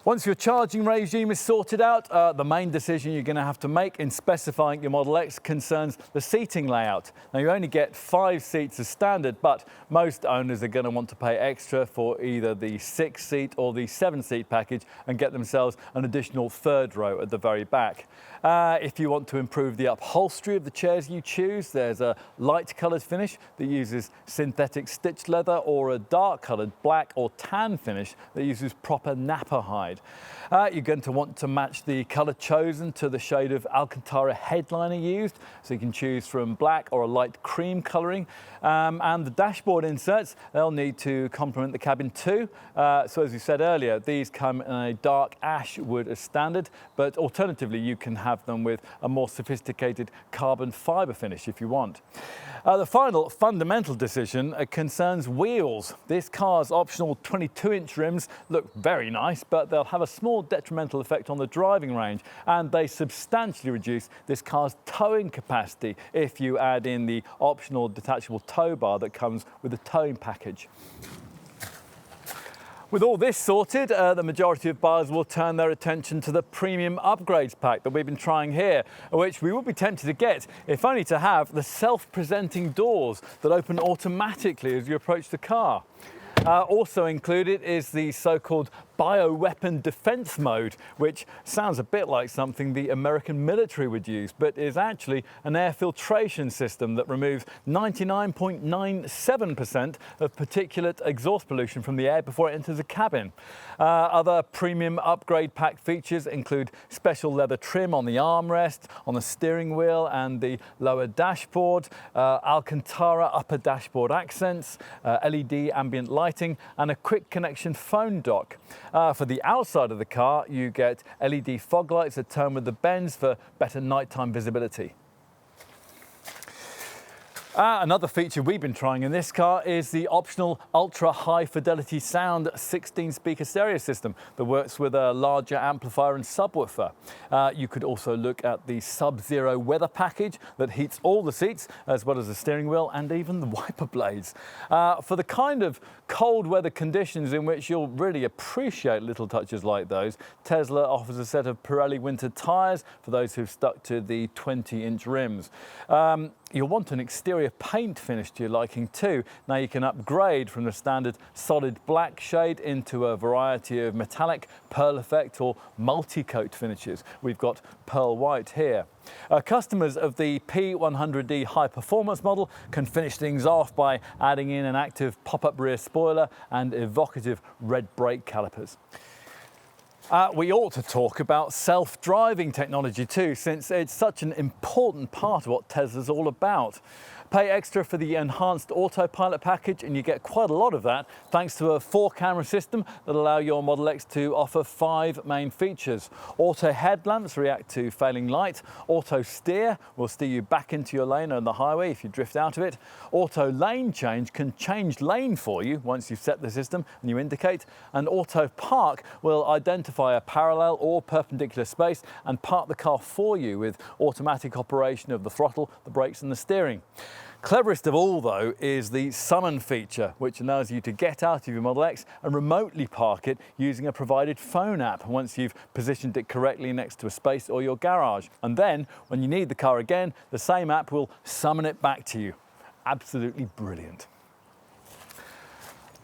Once your charging regime is sorted out, the main decision you're going to have to make in specifying your Model X concerns the seating layout. Now, you only get 5 seats as standard, but most owners are going to want to pay extra for either the 6-seat or the 7-seat package and get themselves an additional 3rd row at the very back. If you want to improve the upholstery of the chairs you choose, there's a light coloured finish that uses synthetic stitched leather, or a dark coloured black or tan finish that uses proper nappa hide. You're going to want to match the colour chosen to the shade of Alcantara headliner used, so you can choose from black or a light cream colouring. And the dashboard inserts, they'll need to complement the cabin too. So as we said earlier, these come in a dark ash wood as standard, but alternatively you can have them with a more sophisticated carbon fibre finish if you want. The final fundamental decision concerns wheels. This car's optional 22-inch rims look very nice, but they'll have a small detrimental effect on the driving range, and they substantially reduce this car's towing capacity if you add in the optional detachable tow bar that comes with the towing package. With all this sorted, the majority of buyers will turn their attention to the premium upgrades pack that we've been trying here, which we would be tempted to get if only to have the self-presenting doors that open automatically as you approach the car. Also included is the so-called bioweapon defense mode, which sounds a bit like something the American military would use, but is actually an air filtration system that removes 99.97% of particulate exhaust pollution from the air before it enters the cabin. Other premium upgrade pack features include special leather trim on the armrest, on the steering wheel and the lower dashboard, Alcantara upper dashboard accents, LED ambient lighting and a quick connection phone dock. For the outside of the car, you get LED fog lights that turn with the bends for better nighttime visibility. Another feature we've been trying in this car is the optional ultra high fidelity sound 16-speaker stereo system that works with a larger amplifier and subwoofer. You could also look at the Sub-Zero weather package that heats all the seats, as well as the steering wheel and even the wiper blades. For the kind of cold weather conditions in which you'll really appreciate little touches like those, Tesla offers a set of Pirelli winter tyres for those who've stuck to the 20-inch rims. You'll want an exterior paint finish to your liking too. Now you can upgrade from the standard solid black shade into a variety of metallic, pearl effect or multi-coat finishes. We've got pearl white here. Customers of the P100D high performance model can finish things off by adding in an active pop-up rear spoiler and evocative red brake calipers. We ought to talk about self-driving technology too, since it's such an important part of what Tesla's all about. Pay extra for the enhanced autopilot package and you get quite a lot of that thanks to a 4-camera system that allow your Model X to offer 5 main features. Auto headlamps react to failing light. Auto steer will steer you back into your lane on the highway if you drift out of it. Auto lane change can change lane for you once you've set the system and you indicate. And auto park will identify a parallel or perpendicular space and park the car for you with automatic operation of the throttle, the brakes and the steering. Cleverest of all, though, is the summon feature, which allows you to get out of your Model X and remotely park it using a provided phone app once you've positioned it correctly next to a space or your garage. And then, when you need the car again, the same app will summon it back to you. Absolutely brilliant.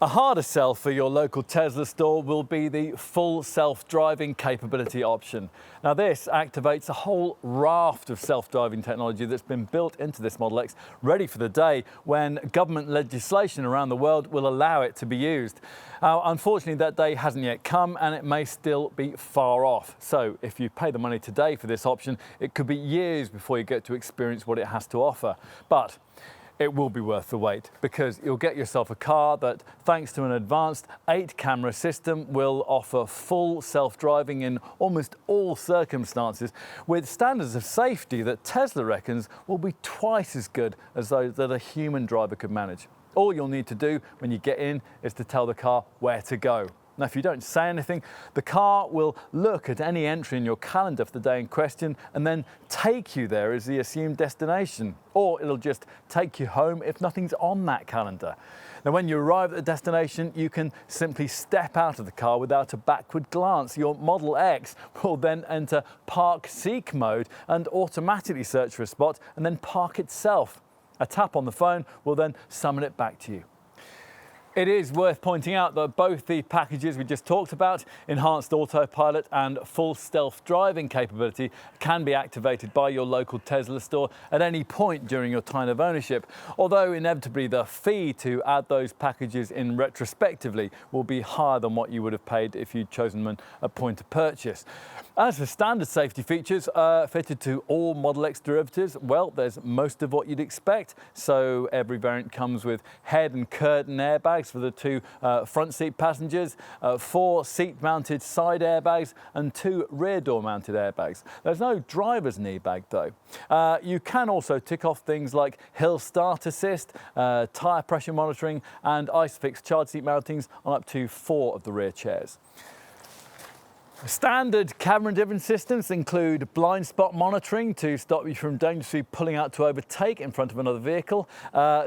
A harder sell for your local Tesla store will be the full self-driving capability option. Now this activates a whole raft of self-driving technology that's been built into this Model X, ready for the day when government legislation around the world will allow it to be used. Unfortunately, that day hasn't yet come and it may still be far off. So if you pay the money today for this option, it could be years before you get to experience what it has to offer. But it will be worth the wait, because you'll get yourself a car that, thanks to an advanced 8-camera system, will offer full self-driving in almost all circumstances, with standards of safety that Tesla reckons will be twice as good as those that a human driver could manage. All you'll need to do when you get in is to tell the car where to go. Now, if you don't say anything, the car will look at any entry in your calendar for the day in question and then take you there as the assumed destination, or it'll just take you home if nothing's on that calendar. Now, when you arrive at the destination, you can simply step out of the car without a backward glance. Your Model X will then enter Park Seek mode and automatically search for a spot and then park itself. A tap on the phone will then summon it back to you. It is worth pointing out that both the packages we just talked about, enhanced autopilot and full stealth driving capability, can be activated by your local Tesla store at any point during your time of ownership, although inevitably the fee to add those packages in retrospectively will be higher than what you would have paid if you'd chosen them at point of purchase. As for standard safety features fitted to all Model X derivatives, well, there's most of what you'd expect. So every variant comes with head and curtain airbags for the two front seat passengers, 4 seat-mounted side airbags and 2 rear door-mounted airbags. There's no driver's knee bag though. You can also tick off things like hill start assist, tyre pressure monitoring and ISOFIX child seat mountings on up to 4 of the rear chairs. Standard camera-driven systems include blind spot monitoring to stop you from dangerously pulling out to overtake in front of another vehicle,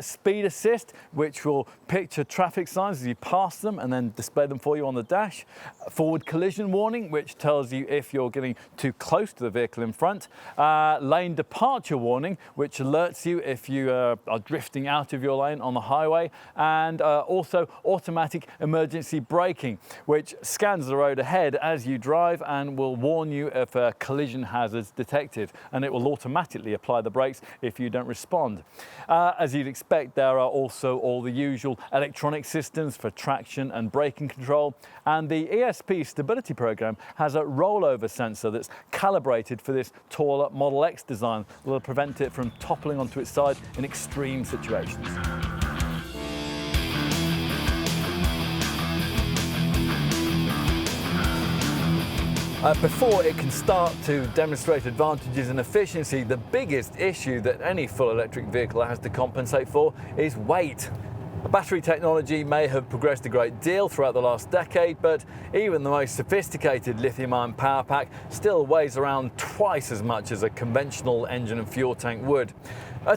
speed assist, which will picture traffic signs as you pass them and then display them for you on the dash, forward collision warning, which tells you if you're getting too close to the vehicle in front, lane departure warning, which alerts you if you are drifting out of your lane on the highway, and also automatic emergency braking, which scans the road ahead as you drive and will warn you if a collision hazard's detected, and it will automatically apply the brakes if you don't respond. As you'd expect, there are also all the usual electronic systems for traction and braking control, and the ESP stability program has a rollover sensor that's calibrated for this taller Model X design that will prevent it from toppling onto its side in extreme situations. Before it can start to demonstrate advantages in efficiency, the biggest issue that any full electric vehicle has to compensate for is weight. Battery technology may have progressed a great deal throughout the last decade, but even the most sophisticated lithium-ion power pack still weighs around twice as much as a conventional engine and fuel tank would.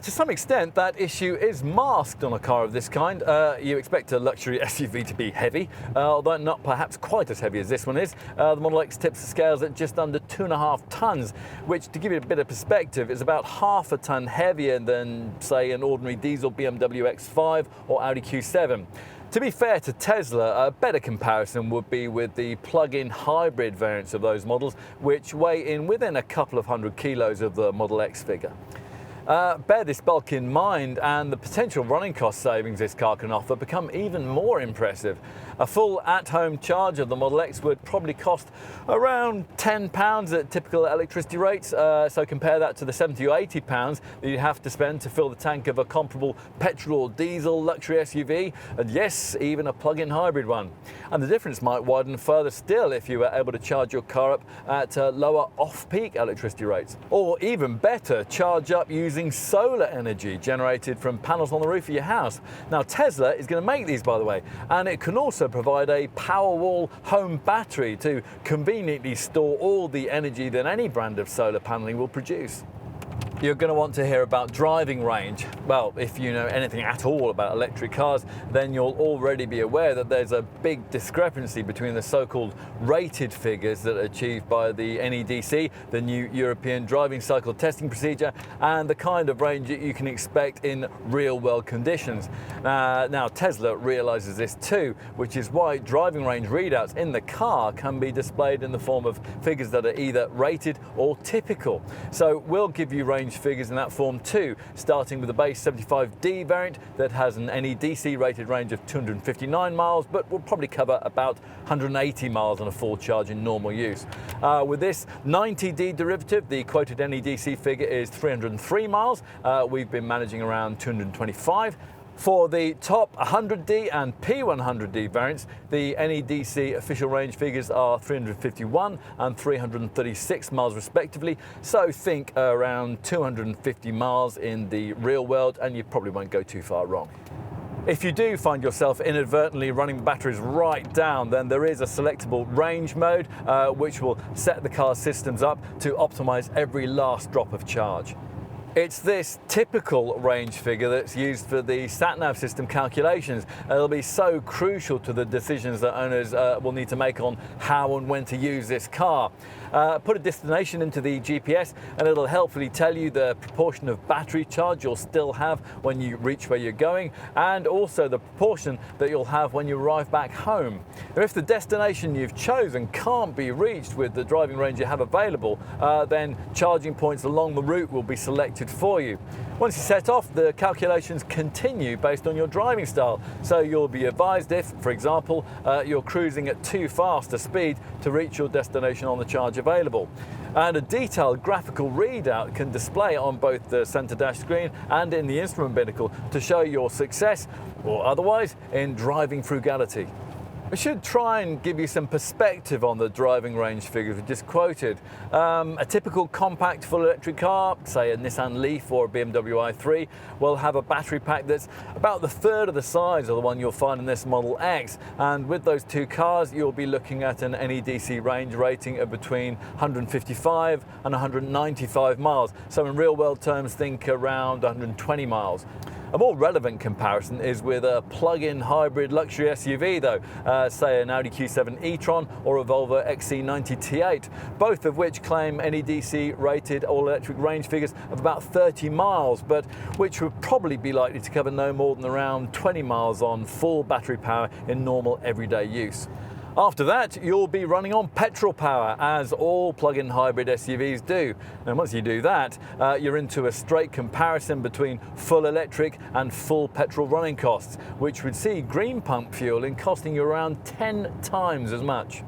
To some extent, that issue is masked on a car of this kind. You expect a luxury SUV to be heavy, although not perhaps quite as heavy as this one is. The Model X tips the scales at just under 2.5 tonnes, which, to give you a bit of perspective, is about half a tonne heavier than, say, an ordinary diesel BMW X5 or Audi Q7. To be fair to Tesla, a better comparison would be with the plug-in hybrid variants of those models, which weigh in within a couple of hundred kilos of the Model X figure. Bear this bulk in mind, and the potential running cost savings this car can offer become even more impressive. A full at-home charge of the Model X would probably cost around £10 at typical electricity rates, so compare that to the £70 or £80 that you have to spend to fill the tank of a comparable petrol or diesel luxury SUV, and yes, even a plug-in hybrid one. And the difference might widen further still if you were able to charge your car up at lower off-peak electricity rates. Or even better, charge up using solar energy generated from panels on the roof of your house. Now, Tesla is going to make these, by the way, and it can also provide a Powerwall home battery to conveniently store all the energy that any brand of solar paneling will produce. You're going to want to hear about driving range. Well, if you know anything at all about electric cars, then you'll already be aware that there's a big discrepancy between the so-called rated figures that are achieved by the NEDC, the new European driving cycle testing procedure, and the kind of range that you can expect in real-world conditions. Now, Tesla realizes this too, which is why driving range readouts in the car can be displayed in the form of figures that are either rated or typical. So we'll give you range figures in that form too, starting with the base 75D variant that has an NEDC rated range of 259 miles, but will probably cover about 180 miles on a full charge in normal use. With this 90D derivative, the quoted NEDC figure is 303 miles. We've been managing around 225. For the top 100D and P100D variants, the NEDC official range figures are 351 and 336 miles respectively, so think around 250 miles in the real world, and you probably won't go too far wrong. If you do find yourself inadvertently running the batteries right down, then there is a selectable range mode which will set the car's systems up to optimize every last drop of charge. It's this typical range figure that's used for the sat-nav system calculations. It'll be so crucial to the decisions that owners will need to make on how and when to use this car. Put a destination into the GPS and it'll helpfully tell you the proportion of battery charge you'll still have when you reach where you're going, and also the proportion that you'll have when you arrive back home. Now, if the destination you've chosen can't be reached with the driving range you have available, then charging points along the route will be selected for you. Once you set off, the calculations continue based on your driving style. So you'll be advised if, for example, you're cruising at too fast a speed to reach your destination on the charge available. And a detailed graphical readout can display on both the center dash screen and in the instrument binnacle to show your success, or otherwise, in driving frugality. I should try and give you some perspective on the driving range figures we just quoted. A typical compact full electric car, say a Nissan Leaf or a BMW i3, will have a battery pack that's about the third of the size of the one you'll find in this Model X. And with those two cars, you'll be looking at an NEDC range rating of between 155 and 195 miles. So in real world terms, think around 120 miles. A more relevant comparison is with a plug-in hybrid luxury SUV though, say an Audi Q7 e-tron or a Volvo XC90 T8, both of which claim NEDC rated all-electric range figures of about 30 miles, but which would probably be likely to cover no more than around 20 miles on full battery power in normal everyday use. After that, you'll be running on petrol power, as all plug-in hybrid SUVs do. And once you do that, you're into a straight comparison between full electric and full petrol running costs, which would see green pump fueling costing you around 10 times as much.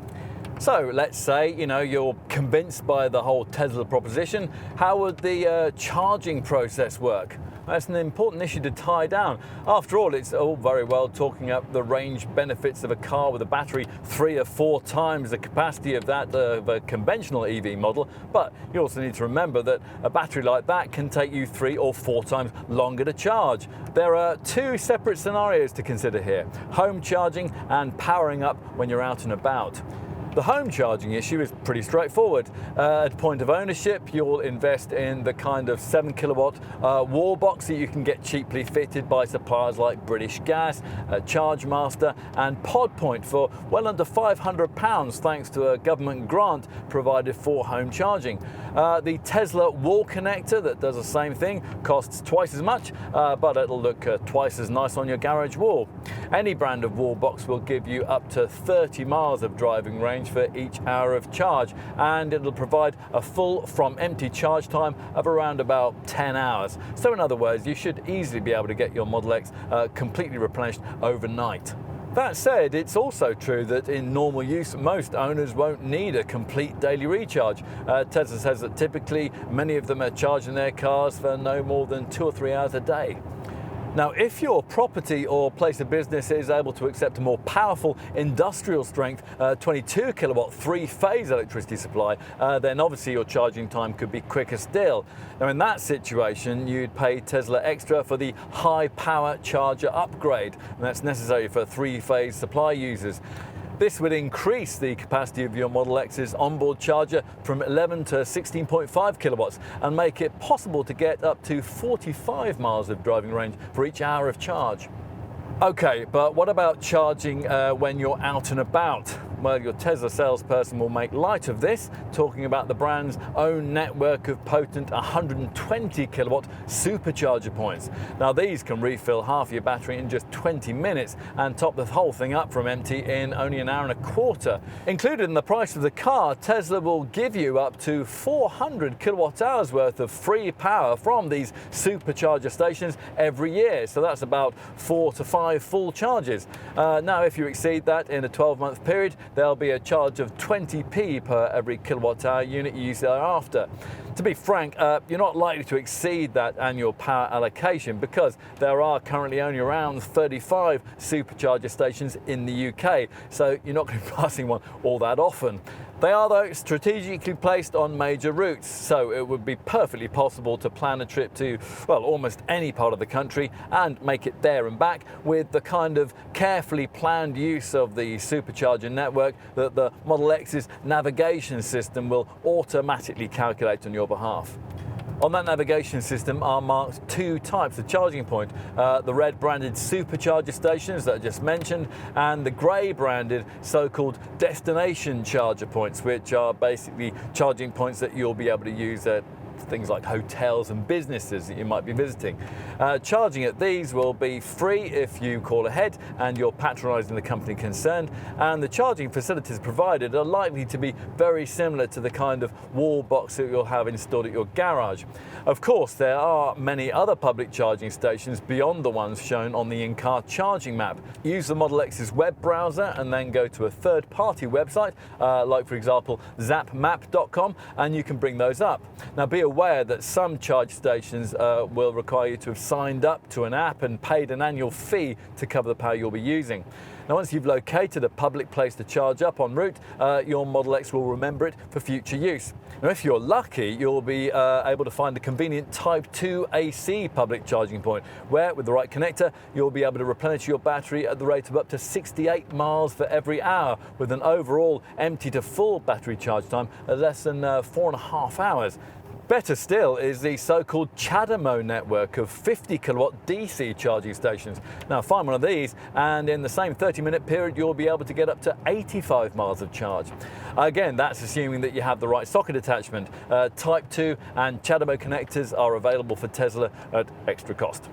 So let's say, you're convinced by the whole Tesla proposition. How would the charging process work? That's an important issue to tie down. After all, it's all very well talking up the range benefits of a car with a battery 3 or 4 times the capacity of that of a conventional EV model, but you also need to remember that a battery like that can take you 3 or 4 times longer to charge. There are 2 separate scenarios to consider here: home charging and powering up when you're out and about. The home charging issue is pretty straightforward. At point of ownership, you'll invest in the kind of 7 kilowatt wall box that you can get cheaply fitted by suppliers like British Gas, ChargeMaster and PodPoint for well under £500 thanks to a government grant provided for home charging. The Tesla wall connector that does the same thing costs twice as much, but it'll look twice as nice on your garage wall. Any brand of wall box will give you up to 30 miles of driving range for each hour of charge, and it'll provide a full from empty charge time of around about 10 hours. So in other words, you should easily be able to get your Model X completely replenished overnight. That said, it's also true that in normal use, most owners won't need a complete daily recharge. Tesla says that typically many of them are charging their cars for no more than 2 or 3 hours a day. Now, if your property or place of business is able to accept a more powerful industrial strength 22 kilowatt 3-phase electricity supply, then obviously your charging time could be quicker still. Now, in that situation, you'd pay Tesla extra for the high power charger upgrade, and that's necessary for 3-phase supply users. This would increase the capacity of your Model X's onboard charger from 11 to 16.5 kilowatts and make it possible to get up to 45 miles of driving range for each hour of charge. Okay, but what about charging when you're out and about? Well, your Tesla salesperson will make light of this, talking about the brand's own network of potent 120 kilowatt supercharger points. Now, these can refill half your battery in just 20 minutes and top the whole thing up from empty in only an hour and a quarter. Included in the price of the car, Tesla will give you up to 400 kilowatt hours worth of free power from these supercharger stations every year. So that's about 4 to 5 full charges. Now, if you exceed that in a 12-month period, there'll be a charge of 20p per every kilowatt hour unit you use thereafter. To be frank, you're not likely to exceed that annual power allocation because there are currently only around 35 supercharger stations in the UK, so you're not going to be passing one all that often. They are, though, strategically placed on major routes, so it would be perfectly possible to plan a trip to, well, almost any part of the country and make it there and back with the kind of carefully planned use of the supercharger network that the Model X's navigation system will automatically calculate on your behalf. On that navigation system are marked two types of charging point, the red branded supercharger stations that I just mentioned, and the grey branded so-called destination charger points, which are basically charging points that you'll be able to use at things like hotels and businesses that you might be visiting. Charging at these will be free if you call ahead and you're patronising the company concerned, and the charging facilities provided are likely to be very similar to the kind of wall box that you'll have installed at your garage. Of course, there are many other public charging stations beyond the ones shown on the in-car charging map. Use the Model X's web browser and then go to a third-party website, like for example zapmap.com, and you can bring those up. Now, be aware that some charge stations will require you to have signed up to an app and paid an annual fee to cover the power you'll be using. Now, once you've located a public place to charge up en route, your Model X will remember it for future use. Now, if you're lucky, you'll be able to find a convenient Type 2 AC public charging point, where with the right connector, you'll be able to replenish your battery at the rate of up to 68 miles for every hour, with an overall empty to full battery charge time of less than 4.5 hours. Better still is the so-called CHAdeMO network of 50 kilowatt DC charging stations. Now, find one of these and in the same 30-minute period you'll be able to get up to 85 miles of charge. Again, that's assuming that you have the right socket attachment. Type 2 and CHAdeMO connectors are available for Tesla at extra cost.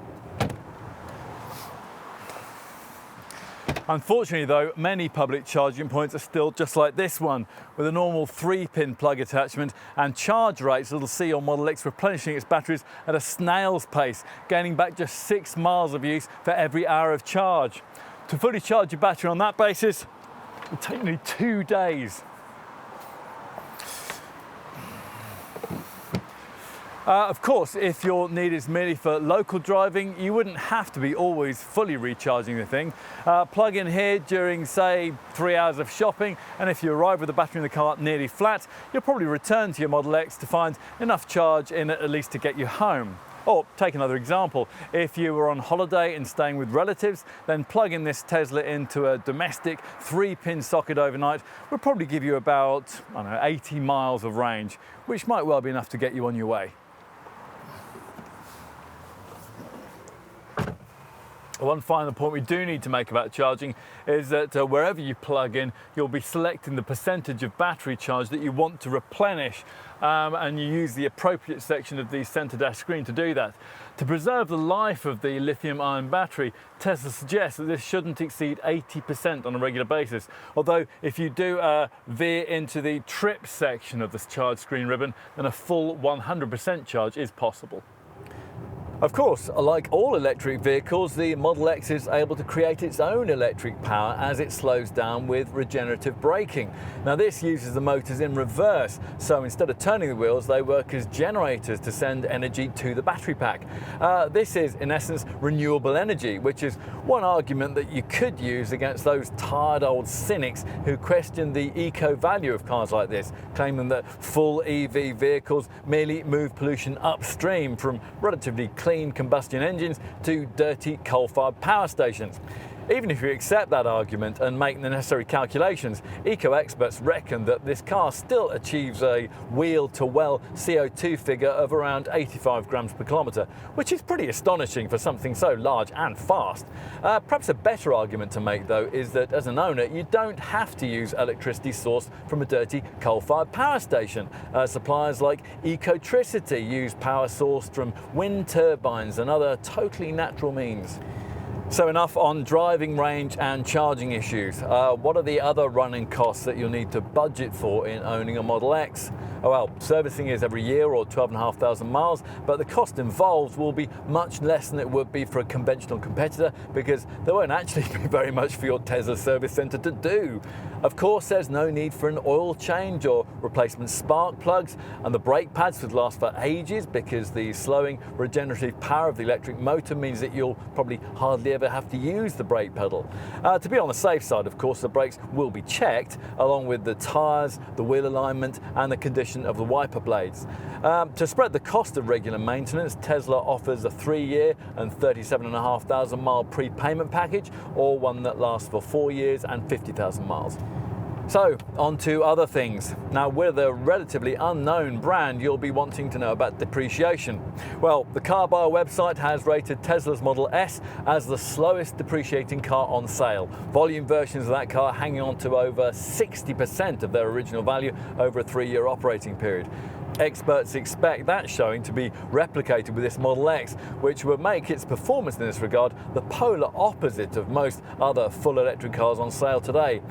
Unfortunately, though, many public charging points are still just like this one, with a normal 3-pin plug attachment and charge rates that'll see your Model X replenishing its batteries at a snail's pace, gaining back just 6 miles of use for every hour of charge. To fully charge your battery on that basis, it will take nearly 2 days. Of course, if your need is merely for local driving, you wouldn't have to be always fully recharging the thing. Plug in here during, say, 3 hours of shopping, and if you arrive with the battery in the car nearly flat, you'll probably return to your Model X to find enough charge in it at least to get you home. Or take another example, if you were on holiday and staying with relatives, then plug in this Tesla into a domestic 3-pin socket overnight will probably give you about, I don't know, 80 miles of range, which might well be enough to get you on your way. One final point we do need to make about charging is that wherever you plug in, you'll be selecting the percentage of battery charge that you want to replenish, and you use the appropriate section of the center dash screen to do that. To preserve the life of the lithium-ion battery, Tesla suggests that this shouldn't exceed 80% on a regular basis, although if you do veer into the trip section of this charge screen ribbon, then a full 100% charge is possible. Of course, like all electric vehicles, the Model X is able to create its own electric power as it slows down with regenerative braking. Now, this uses the motors in reverse, so instead of turning the wheels, they work as generators to send energy to the battery pack. This is, in essence, renewable energy, which is one argument that you could use against those tired old cynics who question the eco-value of cars like this, claiming that full EV vehicles merely move pollution upstream from relatively clean combustion engines to dirty coal-fired power stations. Even if you accept that argument and make the necessary calculations, eco-experts reckon that this car still achieves a wheel-to-well CO2 figure of around 85 grams per kilometre, which is pretty astonishing for something so large and fast. Perhaps a better argument to make, though, is that as an owner, you don't have to use electricity sourced from a dirty coal-fired power station. Suppliers like Ecotricity use power sourced from wind turbines and other totally natural means. So enough on driving range and charging issues. What are the other running costs that you'll need to budget for in owning a Model X? Well, servicing is every year or 12,500 miles, but the cost involved will be much less than it would be for a conventional competitor, because there won't actually be very much for your Tesla service centre to do. Of course, there's no need for an oil change or replacement spark plugs, and the brake pads would last for ages because the slowing regenerative power of the electric motor means that you'll probably hardly ever have to use the brake pedal. To be on the safe side, of course, the brakes will be checked, along with the tyres, the wheel alignment and the condition of the wiper blades. To spread the cost of regular maintenance, Tesla offers a 3-year and 37,500 mile prepayment package, or one that lasts for 4 years and 50,000 miles. So, on to other things. Now, with a relatively unknown brand, you'll be wanting to know about depreciation. Well, the Car Buyer website has rated Tesla's Model S as the slowest depreciating car on sale. Volume versions of that car hanging on to over 60% of their original value over a 3-year operating period. Experts expect that showing to be replicated with this Model X, which would make its performance in this regard the polar opposite of most other full electric cars on sale today.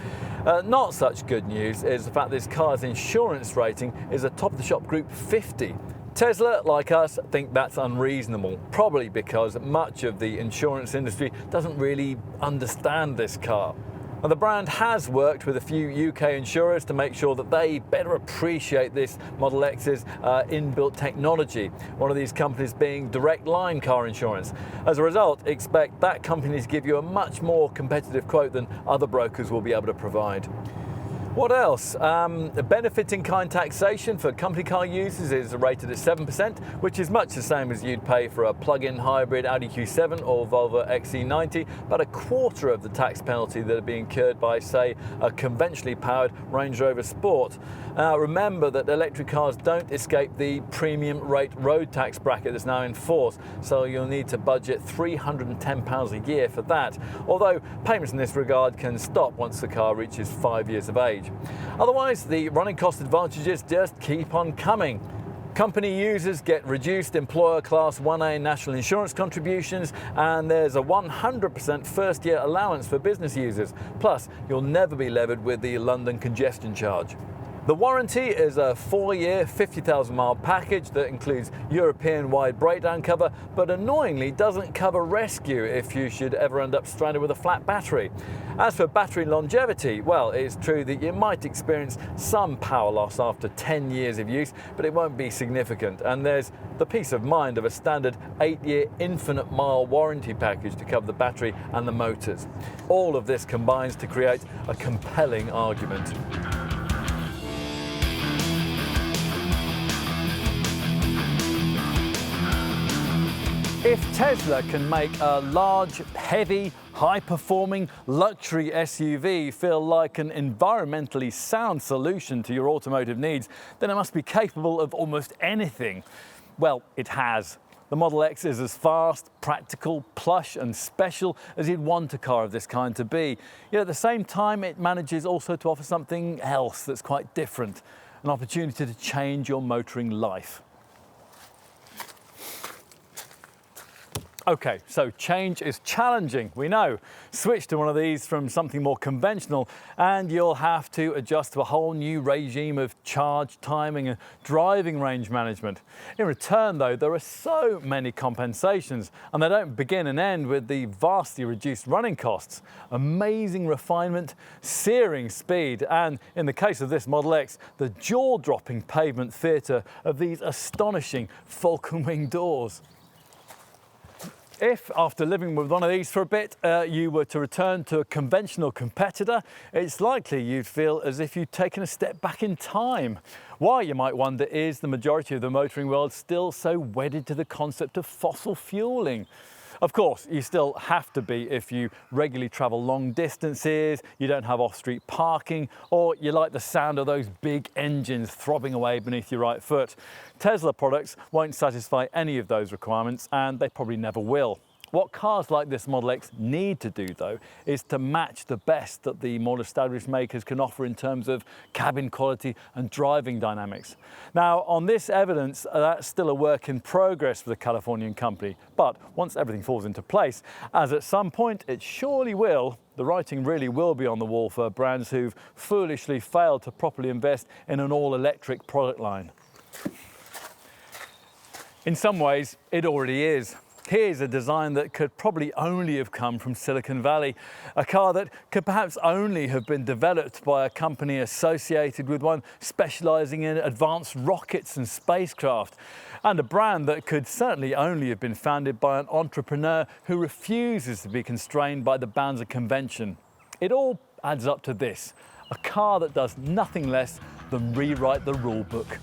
Not such good news is the fact this car's insurance rating is a top-of-the-shop Group 50. Tesla, like us, think that's unreasonable, probably because much of the insurance industry doesn't really understand this car. Now, the brand has worked with a few UK insurers to make sure that they better appreciate this Model X's inbuilt technology, one of these companies being Direct Line Car Insurance. As a result, expect that company to give you a much more competitive quote than other brokers will be able to provide. What else? Benefit in kind taxation for company car users is rated at 7%, which is much the same as you'd pay for a plug-in hybrid Audi Q7 or Volvo XC90, but a quarter of the tax penalty that would be incurred by, say, a conventionally powered Range Rover Sport. Now, remember that electric cars don't escape the premium rate road tax bracket that's now in force, so you'll need to budget £310 a year for that, although payments in this regard can stop once the car reaches 5 years of age. Otherwise, the running cost advantages just keep on coming. Company users get reduced employer Class 1A national insurance contributions, and there's a 100% first-year allowance for business users. Plus, you'll never be levied with the London congestion charge. The warranty is a 4-year, 50,000 mile package that includes European-wide breakdown cover, but annoyingly doesn't cover rescue if you should ever end up stranded with a flat battery. As for battery longevity, well, it's true that you might experience some power loss after 10 years of use, but it won't be significant. And there's the peace of mind of a standard 8-year infinite mile warranty package to cover the battery and the motors. All of this combines to create a compelling argument. If Tesla can make a large, heavy, high-performing luxury SUV feel like an environmentally sound solution to your automotive needs, then it must be capable of almost anything. Well, it has. The Model X is as fast, practical, plush and special as you'd want a car of this kind to be. Yet at the same time, it manages also to offer something else that's quite different, an opportunity to change your motoring life. Okay, so change is challenging, we know. Switch to one of these from something more conventional and you'll have to adjust to a whole new regime of charge timing and driving range management. In return though, there are so many compensations, and they don't begin and end with the vastly reduced running costs. Amazing refinement, searing speed, and in the case of this Model X, the jaw-dropping pavement theatre of these astonishing Falcon Wing doors. If, after living with one of these for a bit, you were to return to a conventional competitor, it's likely you'd feel as if you'd taken a step back in time. Why, you might wonder, is the majority of the motoring world still so wedded to the concept of fossil fueling? Of course, you still have to be if you regularly travel long distances, you don't have off-street parking, or you like the sound of those big engines throbbing away beneath your right foot. Tesla products won't satisfy any of those requirements, and they probably never will. What cars like this Model X need to do, though, is to match the best that the more established makers can offer in terms of cabin quality and driving dynamics. Now, on this evidence, that's still a work in progress for the Californian company. But once everything falls into place, as at some point it surely will, the writing really will be on the wall for brands who've foolishly failed to properly invest in an all-electric product line. In some ways, it already is. Here's a design that could probably only have come from Silicon Valley, a car that could perhaps only have been developed by a company associated with one specialising in advanced rockets and spacecraft, and a brand that could certainly only have been founded by an entrepreneur who refuses to be constrained by the bounds of convention. It all adds up to this: a car that does nothing less than rewrite the rule book.